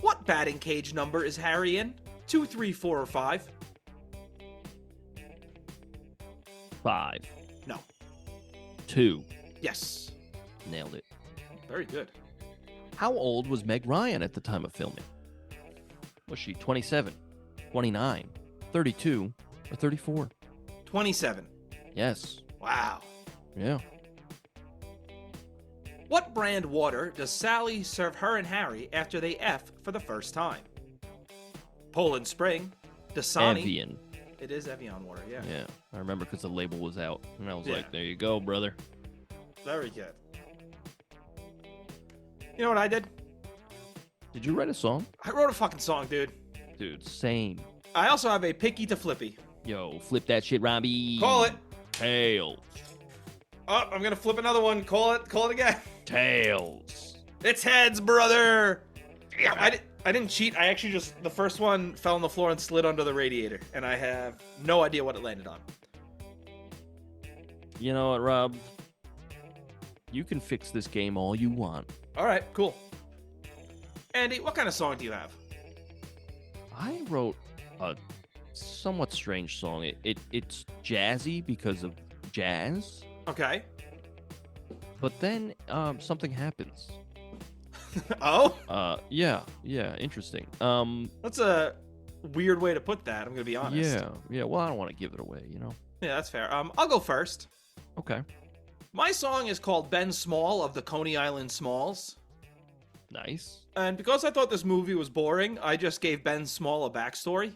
What batting cage number is Harry in? 2, 3, 4, or 5? 5. No. 2. Yes. Nailed it. Very good. How old was Meg Ryan at the time of filming? Was she 27, 29, 32, or 34? 27. Yes. Wow. Yeah. What brand water does Sally serve her and Harry after they F for the first time? Poland Spring, Dasani. Evian. It is Evian water, yeah. Yeah. I remember because the label was out. And I was Yeah. like, there you go, brother. Very good. You know what I did? Did you write a song? I wrote a fucking song, dude. Dude, same. I also have a picky to flippy. Yo, flip that shit, Robbie. Call it. Tails. Oh, I'm gonna flip another one. Call it again. Tails. It's heads, brother. I didn't cheat. I actually just, the first one fell on the floor and slid under the radiator, and I have no idea what it landed on. You know what, Rob? You can fix this game all you want. All right, cool. Andy, what kind of song do you have? I wrote a somewhat strange song. It's jazzy because of jazz, Okay. but then something happens. Oh? Yeah, interesting. That's a weird way to put that, I'm going to be honest. Yeah. Well, I don't want to give it away, Yeah, that's fair. I'll go first. Okay. My song is called Ben Small of the Coney Island Smalls. Nice. And because I thought this movie was boring, I just gave Ben Small a backstory.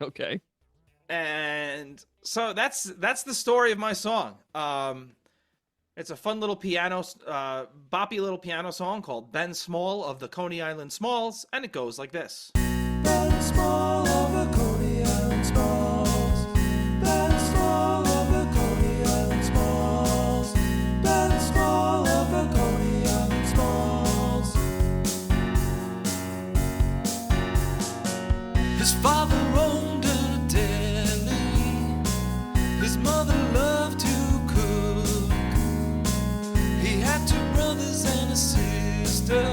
Okay. And so that's the story of my song. It's a fun little piano, boppy little piano song called Ben Small of the Coney Island Smalls, and it goes like this. Ben Small of the Coney Island Smalls. Ben Small of the Coney Island Smalls. Ben Small of the Coney Island Smalls. His father owned a deli. His mother loved to cook. He had 2 brothers and a sister.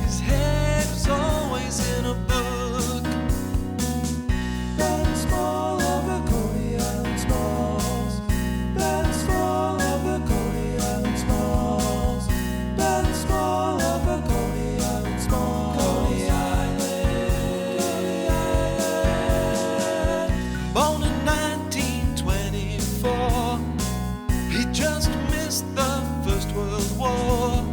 His head was always in a book. Ben Small of the Coney Island Smalls. Ben Small of the Coney Island Smalls. Ben Small of the Coney Island Smalls. Coney Island. Coney Island. Born in 1924. He just missed the First World War.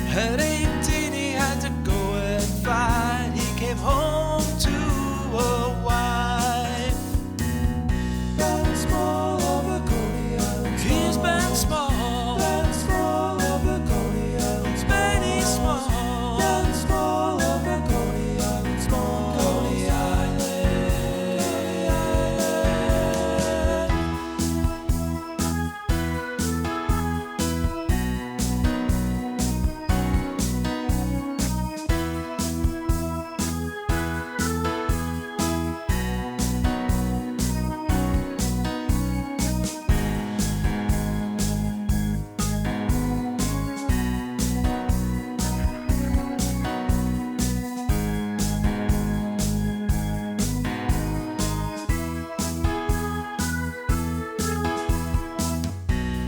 At 18 he had to go and fight. He came home to a wife. Ben Small of the Coney Island Smalls. He's Ben Small. Ben Small of the Coney Island Smalls. Benny Small. Ben Small of the Coney Island Smalls. Coney Island. Coney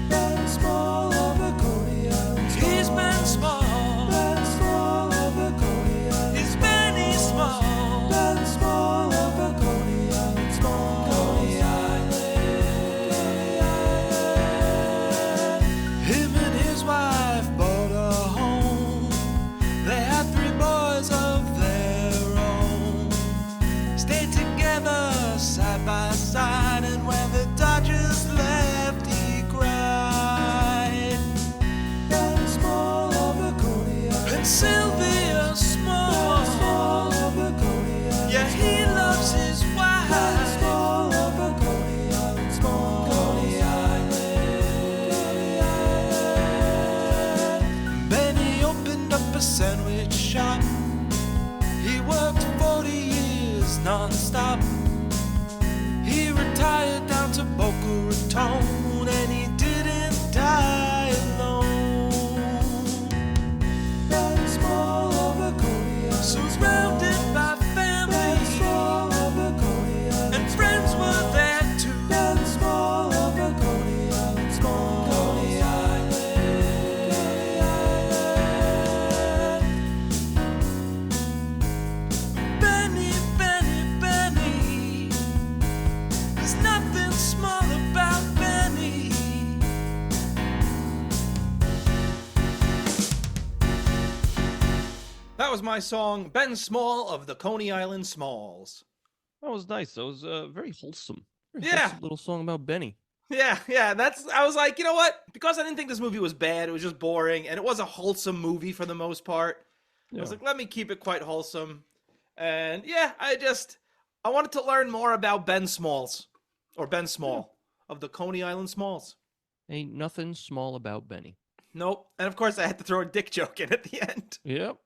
Ben Small of the Coney Island Smalls. He's Ben Small. Ben Small of the Coney Island. He's Benny Small. Ben Small of the Coney Island Smalls. Coney Island. Coney Island. Him and his wife bought a home. They had 3 boys of their own. Stayed together side by side, and when the Dodgers left, he cried. Ben Small of the Coney Island. And Sylvia Small. Ben Small of the Coney Island. Yeah, he loves his wife. Ben Small of the Coney Island Smalls. Coney Island. Coney Island. Benny opened up a sandwich shop. He worked 40 years non-stop. He retired down to Boca Raton, and he didn't die alone. Ben Small of the Coney Island. Surrounded by family. Ben Small of the Coney Island. And friends were there too. Ben Small of the Coney Island Smalls. Coney Island. Coney Island. Benny, Benny, Benny. There's nothing small about Benny. That was my song, Ben Small of the Coney Island Smalls. That was nice. That was very wholesome. Very Yeah. wholesome little song about Benny. Yeah, I was like, you know what? Because I didn't think this movie was bad, it was just boring, and it was a wholesome movie for the most part. I was like, let me keep it quite wholesome. And yeah, I wanted to learn more about Ben Smalls, or Ben Small, of the Coney Island Smalls. Ain't nothing small about Benny. Nope. And of course I had to throw a dick joke in at the end. Yep.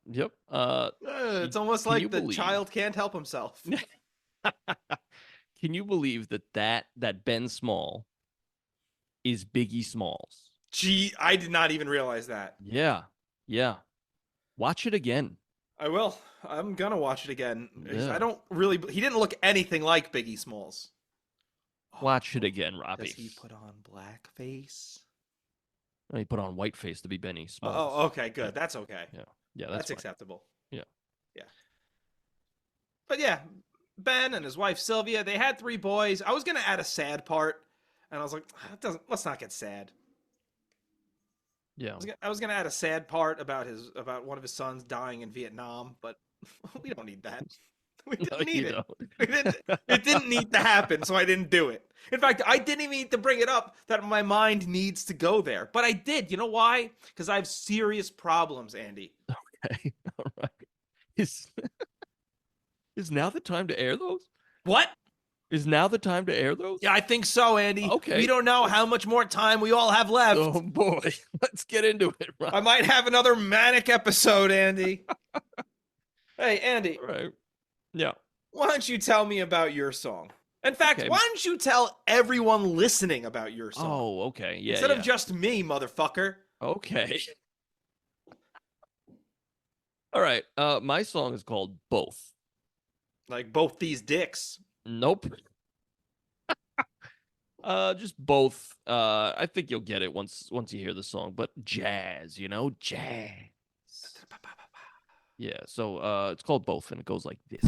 It's almost can like you the believe- child can't help himself. Can you believe that Ben Small is Biggie Smalls. Gee, I did not even realize that. Yeah. Yeah. Watch it again. I will. I'm gonna watch it again. Yeah. I don't really. He didn't look anything like Biggie Smalls. Watch it again, Robbie. Does he put on blackface? No, he put on whiteface to be Benny Smalls. Oh, okay, good. Yeah. That's okay. Yeah, that's fine. acceptable. Yeah. But yeah, Ben and his wife Sylvia, they had 3 boys. I was gonna add a sad part, and I was like, let's not get sad. Yeah. I was gonna add a sad part about one of his sons dying in Vietnam, but we don't need that. We didn't need it. It didn't need to happen, so I didn't do it. In fact, I didn't even need to bring it up that my mind needs to go there. But I did. You know why? Because I have serious problems, Andy. Okay. All right. Is now the time to air those? What? Is now the time to air those? Yeah, I think so, Andy. Okay. We don't know how much more time we all have left. Oh boy. Let's get into it, Rob. I might have another manic episode, Andy. Hey, Andy. All right. Yeah. Why don't you tell me about your song? In fact, Okay. why don't you tell everyone listening about your song? Oh, okay. Yeah. Instead of just me, motherfucker. Okay. All right. My song is called Both. Like both these dicks. Nope. Just both. I think you'll get it once you hear the song. But jazz, jazz. Yeah. So it's called Both, and it goes like this.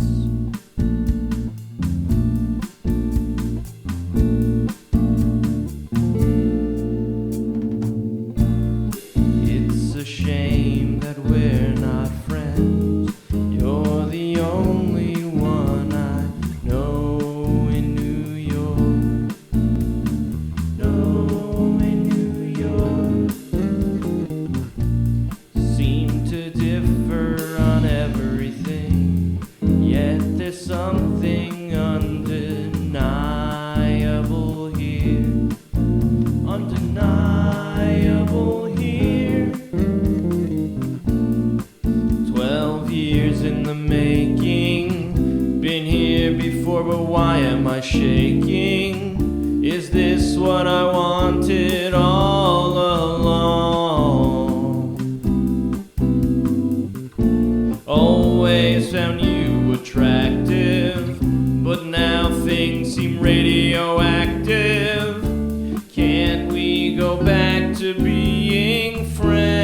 It's a shame that we're not friends. You're the only one I know in New York. Seem to differ on everything, yet there's something undeniable here. Undeniable here. 12 years in the making. Been here before, but why am I shaking? Is this what I wanted all along? Always found you attractive, but now things seem radioactive. Can't we go back to being friends?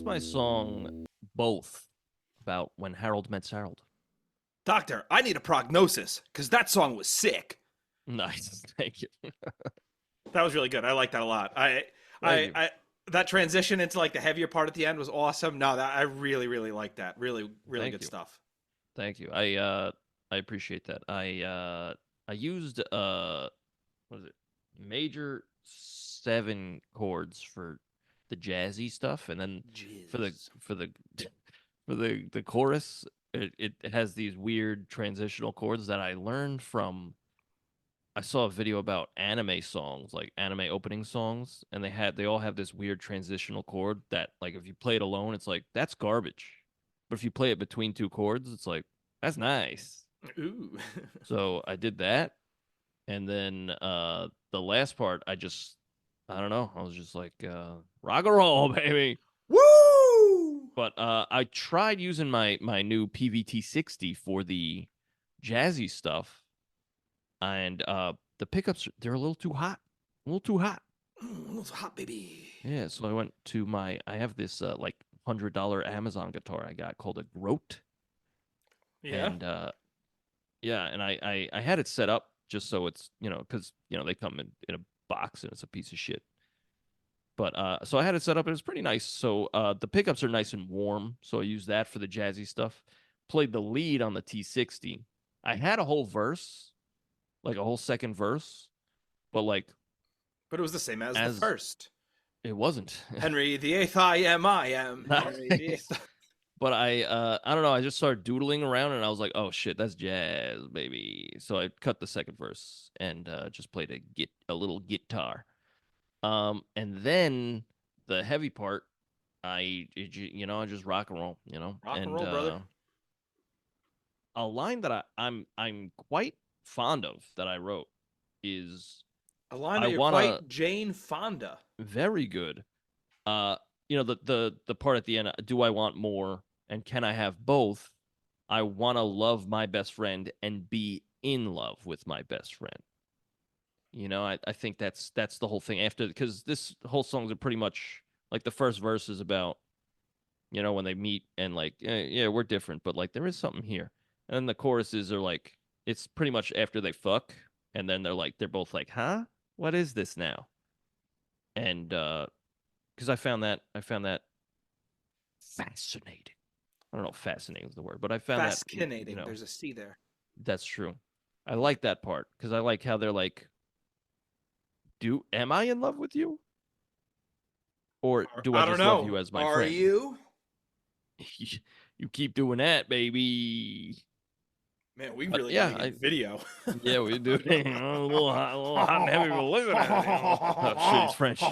What's my song? Both about when Harold met Harold. Doctor, I need a prognosis because that song was sick. Nice, thank you. That was really good. I like that a lot. Thank you. That transition into like the heavier part at the end was awesome. No, I really, really like that. Really, really Thank good you. stuff. Thank you. I appreciate that. I used what is it? Major 7 chords for the jazzy stuff, and then for the Jizz. for the for the chorus, it has these weird transitional chords that I learned from. I saw a video about anime songs, like anime opening songs, and they all have this weird transitional chord that, like, if you play it alone, it's like that's garbage, but if you play it between 2 chords, it's like that's nice. Ooh. So I did that, and then the last part, I don't know, I was just like rock and roll, baby. Woo! But I tried using my new PVT-60 for the jazzy stuff, and the pickups, they're a little too hot. A little too hot. It's hot, baby. Yeah, so I went to I have this like $100 Amazon guitar I got called a Groat. Yeah. And yeah, and I had it set up just so it's, because, they come in a box and it's a piece of shit. But so I had it set up and it's pretty nice. So the pickups are nice and warm, so I used that for the jazzy stuff. Played the lead on the T60. I had a whole verse, like a whole second verse, but But it was the same as the first. it wasn't. Henry the Eighth, I am. Henry the Eighth. But I don't know. I just started doodling around, and I was like, "Oh shit, that's jazz, baby!" So I cut the second verse and just played a little guitar. And then the heavy part, I just rock and roll, Rock and roll, brother. A line that I'm quite fond of that I wrote is a line that you're quite Jane Fonda. Very good. The part at the end, do I want more and can I have both? I want to love my best friend and be in love with my best friend. I think that's the whole thing after, because this whole song's are pretty much like the first verse is about, when they meet and like, yeah, we're different, but like there is something here. And then the choruses are like, it's pretty much after they fuck, and then they're both like, huh? What is this now? And because I found that fascinating. I don't know if fascinating is the word, but I found fascinating. There's a C there. That's true. I like that part because I like how they're like, am I in love with you? Or do I just love you as my friend? Are you? You keep doing that, baby. Man, we really got a video. Yeah, we do. A little hot and heavy, but look at that. Oh, shit, it's French.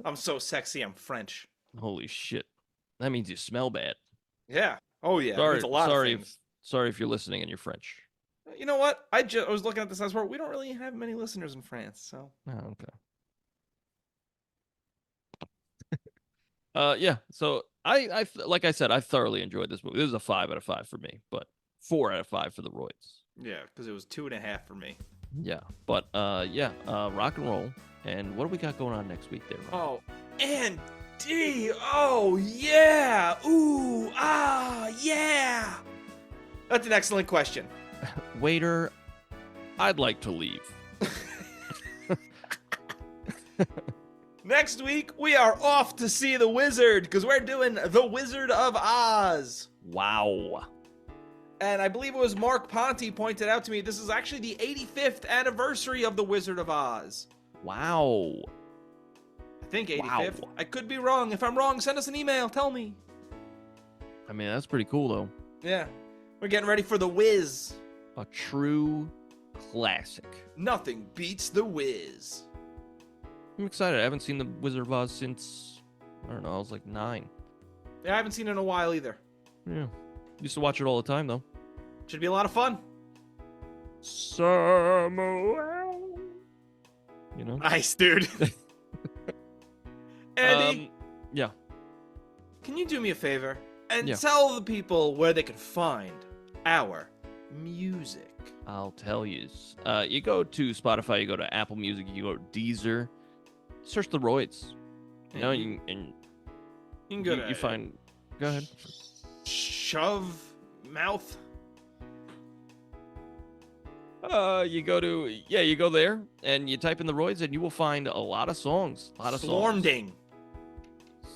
I'm so sexy, I'm French. Holy shit. That means you smell bad. Yeah. Oh, yeah. Sorry, a lot of things. Sorry if you're listening and you're French. You know what? I was looking at this last part. We don't really have many listeners in France, so. Oh, okay. Yeah. So I like I said, I thoroughly enjoyed this movie. This is a 5 out of 5 for me, but 4 out of 5 for the Royds. Yeah, because it was 2.5 for me. Yeah, but rock and roll. And what do we got going on next week there, Rob? Oh, and D. Oh, yeah. Ooh, ah, yeah. That's an excellent question. Waiter, I'd like to leave. Next week, we are off to see The Wizard because we're doing The Wizard of Oz. Wow. And I believe it was Mark Ponte pointed out to me, this is actually the 85th anniversary of The Wizard of Oz. Wow. I think 85th. Wow. I could be wrong. If I'm wrong, send us an email. Tell me. I mean, that's pretty cool, though. Yeah. We're getting ready for The Wiz. A true classic. Nothing beats The Wiz. I'm excited. I haven't seen The Wizard of Oz since, I don't know, I was like 9. Yeah, I haven't seen it in a while either. Yeah. Used to watch it all the time, though. Should be a lot of fun. Samuel. Nice, dude. Andy? Yeah. Can you do me a favor and tell the people where they can find our music? I'll tell you. You go to Spotify, you go to Apple Music, you go to Deezer, search The Royds. You You can go to you find. Go ahead. Shove Mouth. You go there and you type in the Royds and you will find a lot of songs. A lot of songs.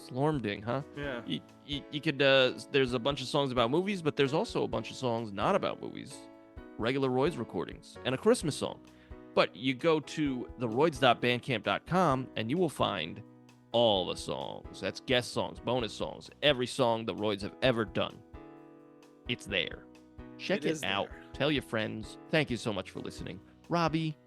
Slormding, huh? Yeah. You could there's a bunch of songs about movies, but there's also a bunch of songs not about movies. Regular Royds recordings and a Christmas song. But you go to TheRoyds.bandcamp.com and you will find all the songs. That's guest songs, bonus songs, every song the Royds have ever done. It's there. Check it out. There. Tell your friends. Thank you so much for listening. Robbie,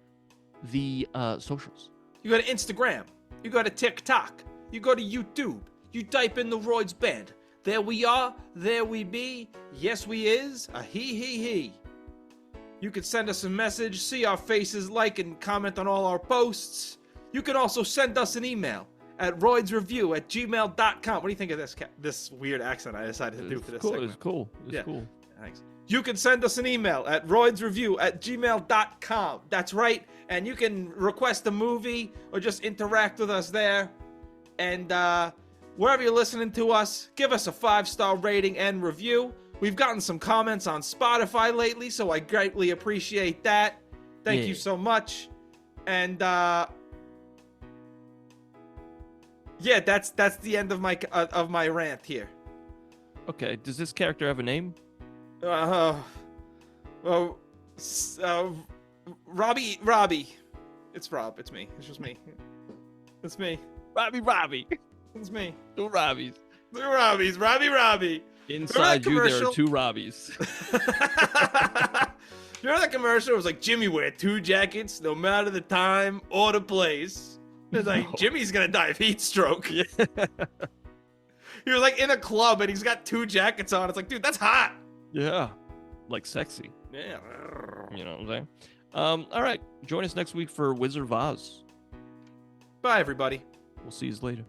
the socials. You go to Instagram. You go to TikTok. You go to YouTube. You type in the Royds Band. There we are. There we be. Yes, we is. A he. You can send us a message, see our faces, like and comment on all our posts. You can also send us an email at roydsreview@gmail.com. What do you think of this weird accent I decided to do for this segment? It's cool. It's cool. Thanks. You can send us an email at roydsreview@gmail.com. That's right. And you can request a movie or just interact with us there. And wherever you're listening to us, give us a 5-star rating and review. We've gotten some comments on Spotify lately, so I greatly appreciate that. Thank you so much. And that's the end of my rant here. Okay. Does this character have a name? Robbie. It's Rob. It's me. It's just me. It's me. Robbie. It's me. Two Robbies. Two Robbies. Robbie. Inside you, there are two Robbies. You know that commercial? It was like, Jimmy wear 2 jackets no matter the time or the place. It's like, Jimmy's gonna die of heat stroke. Yeah. He was like in a club and he's got 2 jackets on. It's like, dude, that's hot. Yeah. Like sexy. Yeah. You know what I'm saying? All right. Join us next week for Wizard of Oz. Bye, everybody. We'll see you later.